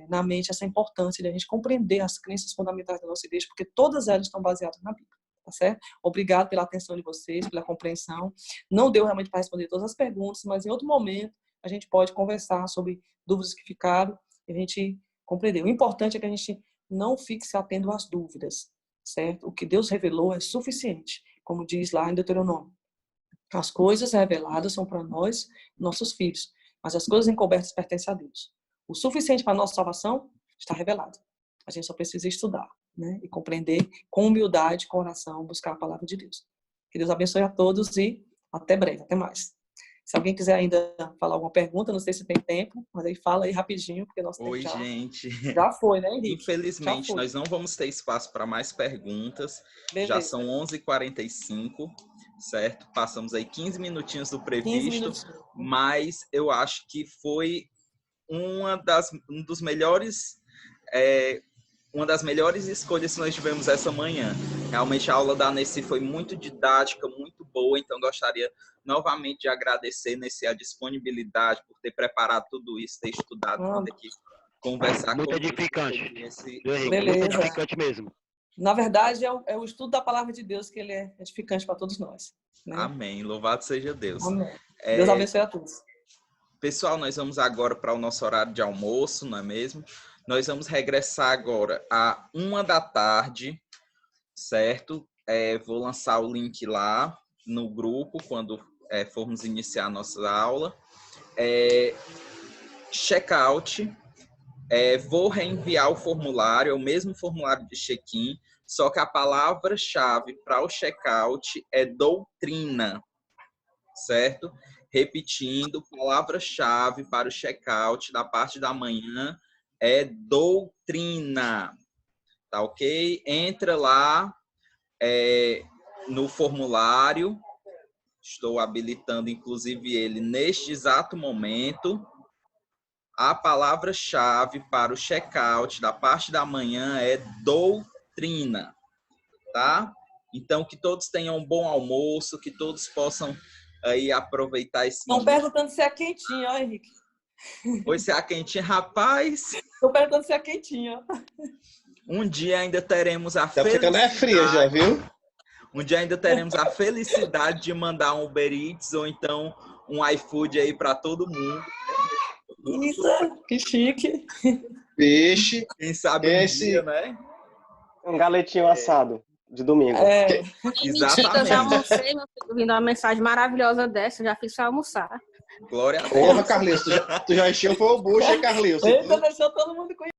na mente essa importância de a gente compreender as crenças fundamentais da nossa igreja, porque todas elas estão baseadas na Bíblia. Tá certo? Obrigado pela atenção de vocês, pela compreensão. Não deu realmente para responder todas as perguntas, mas em outro momento a gente pode conversar sobre dúvidas que ficaram e a gente compreendeu. O importante é que a gente não fique se atendo às dúvidas, certo? O que Deus revelou é suficiente, como diz lá em Deuteronômio. As coisas reveladas são para nós, nossos filhos, mas as coisas encobertas pertencem a Deus. O suficiente para a nossa salvação está revelado. A gente só precisa estudar, né? E compreender com humildade, com oração, buscar a palavra de Deus. Que Deus abençoe a todos e até breve, até mais. Se alguém quiser ainda falar alguma pergunta, não sei se tem tempo, mas aí fala aí rapidinho, porque nosso tempo gente. Já foi, né, Henrique? Infelizmente, nós não vamos ter espaço para mais perguntas. Beleza. Já são 11h45, certo? Passamos aí 15 minutinhos do previsto, mas eu acho que foi uma das melhores escolhas que nós tivemos essa manhã. Realmente a aula da Nessi foi muito didática, muito boa, então gostaria novamente de agradecer, Nessi, a disponibilidade por ter preparado tudo isso, ter estudado, ter aqui conversar muito comigo. Edificante. Beleza. Muito edificante mesmo. Na verdade, é o estudo da palavra de Deus que ele é edificante para todos nós, né? Amém. Louvado seja Deus. Amém. Deus abençoe a todos. Pessoal, nós vamos agora para o nosso horário de almoço, não é mesmo? Nós vamos regressar agora à 13h, certo? Vou lançar o link lá no grupo quando formos iniciar a nossa aula. Check-out. Vou reenviar o formulário, é o mesmo formulário de check-in, só que a palavra-chave para o check-out é doutrina, certo? Repetindo, palavra-chave para o check-out da parte da manhã é doutrina, tá ok? Entra lá no formulário, estou habilitando inclusive ele neste exato momento. A palavra-chave para o check-out da parte da manhã é doutrina, tá? Então, que todos tenham um bom almoço, que todos possam aí aproveitar esse Estão perguntando se é quentinho, ó, Henrique. Pois se é quentinho, rapaz. Estão perguntando se é quentinho, ó. Um dia ainda teremos a Tá ficando fria já, viu? Um dia ainda teremos a felicidade de mandar um Uber Eats ou então um iFood aí para todo mundo. Isso, que chique. Peixe. Quem sabe um dia, né? Um galetinho assado de domingo. Exatamente. Eu já almocei, meu filho, vindo uma mensagem maravilhosa dessa, eu já fiz pra almoçar. Glória a Deus. Porra, Carlinhos, tu já encheu foi o bucho, hein, Carlinhos? Eita, deixou todo mundo conhecer.